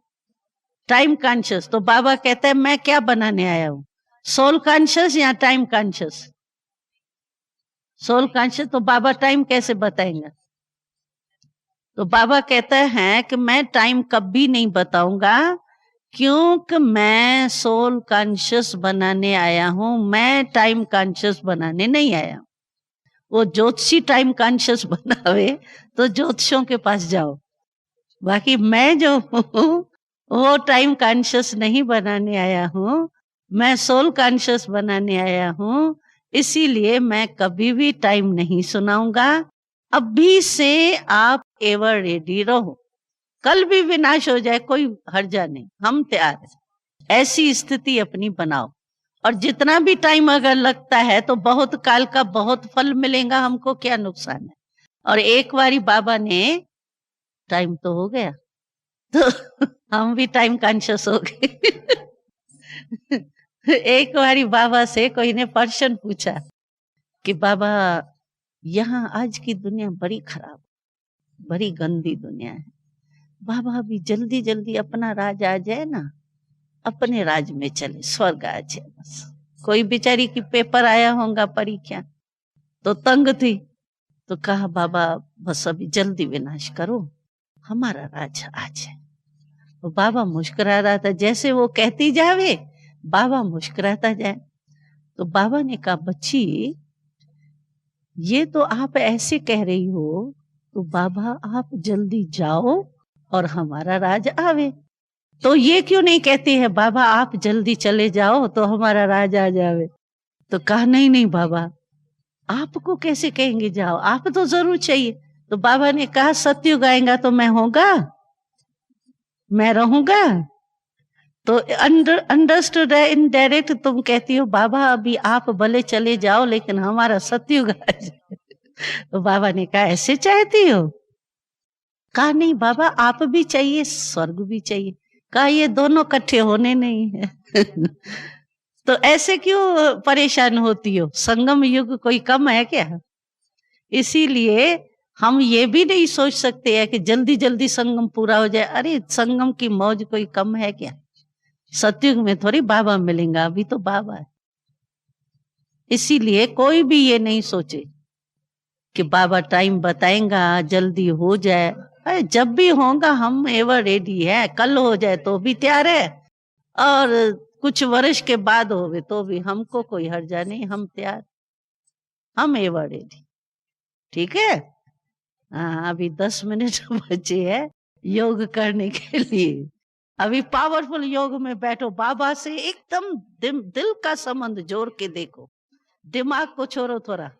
Time conscious. तो बाबा कहते हैं मैं क्या बनाने आया हूं, सोल कॉन्शियस या टाइम कॉन्शियस? Soul conscious. तो बाबा टाइम कैसे बताएंगे? तो बाबा कहते हैं कि मैं टाइम कभी नहीं बताऊंगा, क्योंकि मैं सोल कॉन्शियस बनाने आया हूं, मैं टाइम कॉन्शियस बनाने नहीं आया। वो ज्योतिषी टाइम कॉन्शियस बनावे तो ज्योतिषों के पास जाओ, बाकी मैं जो हूं वो टाइम कॉन्शियस नहीं बनाने आया हूं, मैं सोल कॉन्शियस बनाने आया हूं। इसीलिए मैं कभी भी टाइम नहीं सुनाऊंगा। अभी से आप एवर रेडी रहो, कल भी विनाश हो जाए कोई हर्जा नहीं, हम तैयार हैं। ऐसी स्थिति अपनी बनाओ, और जितना भी टाइम अगर लगता है तो बहुत काल का बहुत फल मिलेगा, हमको क्या नुकसान है। और एक बारी बाबा ने, टाइम तो हो गया, तो हम भी टाइम कॉन्शियस हो गए। एक बारी बाबा से कोई ने प्रश्न पूछा कि बाबा यहाँ आज की दुनिया बड़ी खराब, बड़ी गंदी दुनिया है, बाबा अभी जल्दी जल्दी अपना राज आ जाए ना, अपने राज में चले, स्वर्ग आ जाए बस। कोई बेचारी की पेपर आया होगा परीक्षा, तो तंग थी, तो कहा बाबा बस अभी जल्दी विनाश करो, हमारा राज आ जाए। तो बाबा मुस्कुरा रहा था, जैसे वो कहती जावे बाबा मुस्कुराता जाए। तो बाबा ने कहा बच्ची ये तो आप ऐसे कह रही हो, तो बाबा आप जल्दी जाओ और हमारा राज आवे। तो ये क्यों नहीं कहती है बाबा आप जल्दी चले जाओ तो हमारा राज आ जावे? तो कहा नहीं नहीं बाबा, आपको कैसे कहेंगे जाओ, आप तो जरूर चाहिए। तो बाबा ने कहा सतयुग आएगा तो मैं होगा, मैं रहूंगा। तो अंडरस्टूड है, इनडायरेक्ट तुम कहती हो बाबा अभी आप भले चले जाओ लेकिन हमारा सतयुग आ जाए। तो बाबा ने कहा ऐसे चाहती हो? कहा नहीं बाबा, आप भी चाहिए स्वर्ग भी चाहिए। कहा ये दोनों इकट्ठे होने नहीं है। तो ऐसे क्यों परेशान होती हो, संगम युग कोई कम है क्या? इसीलिए हम ये भी नहीं सोच सकते हैं कि जल्दी जल्दी संगम पूरा हो जाए। अरे संगम की मौज कोई कम है क्या? सतयुग में थोड़ी बाबा मिलेंगे, अभी तो बाबा है। इसीलिए कोई भी ये नहीं सोचे कि बाबा टाइम बताएंगा जल्दी हो जाए। अरे जब भी होगा हम एवर रेडी है, कल हो जाए तो भी तैयार है, और कुछ वर्ष के बाद होवे तो भी हमको कोई हर्जा नहीं, हम तैयार, हम एवर रेडी। ठीक है। हाँ अभी 10 मिनट बचे हैं योग करने के लिए। अभी पावरफुल योग में बैठो, बाबा से एकदम दिल का संबंध जोड़ के देखो। दिमाग को छोड़ो थोड़ा,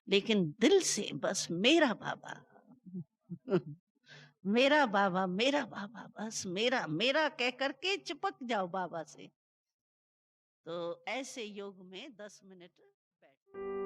लेकिन दिल से बस मेरा बाबा। मेरा बाबा, मेरा बाबा, बस मेरा मेरा कह करके चिपक जाओ बाबा से। तो ऐसे योग में 10 मिनट बैठो।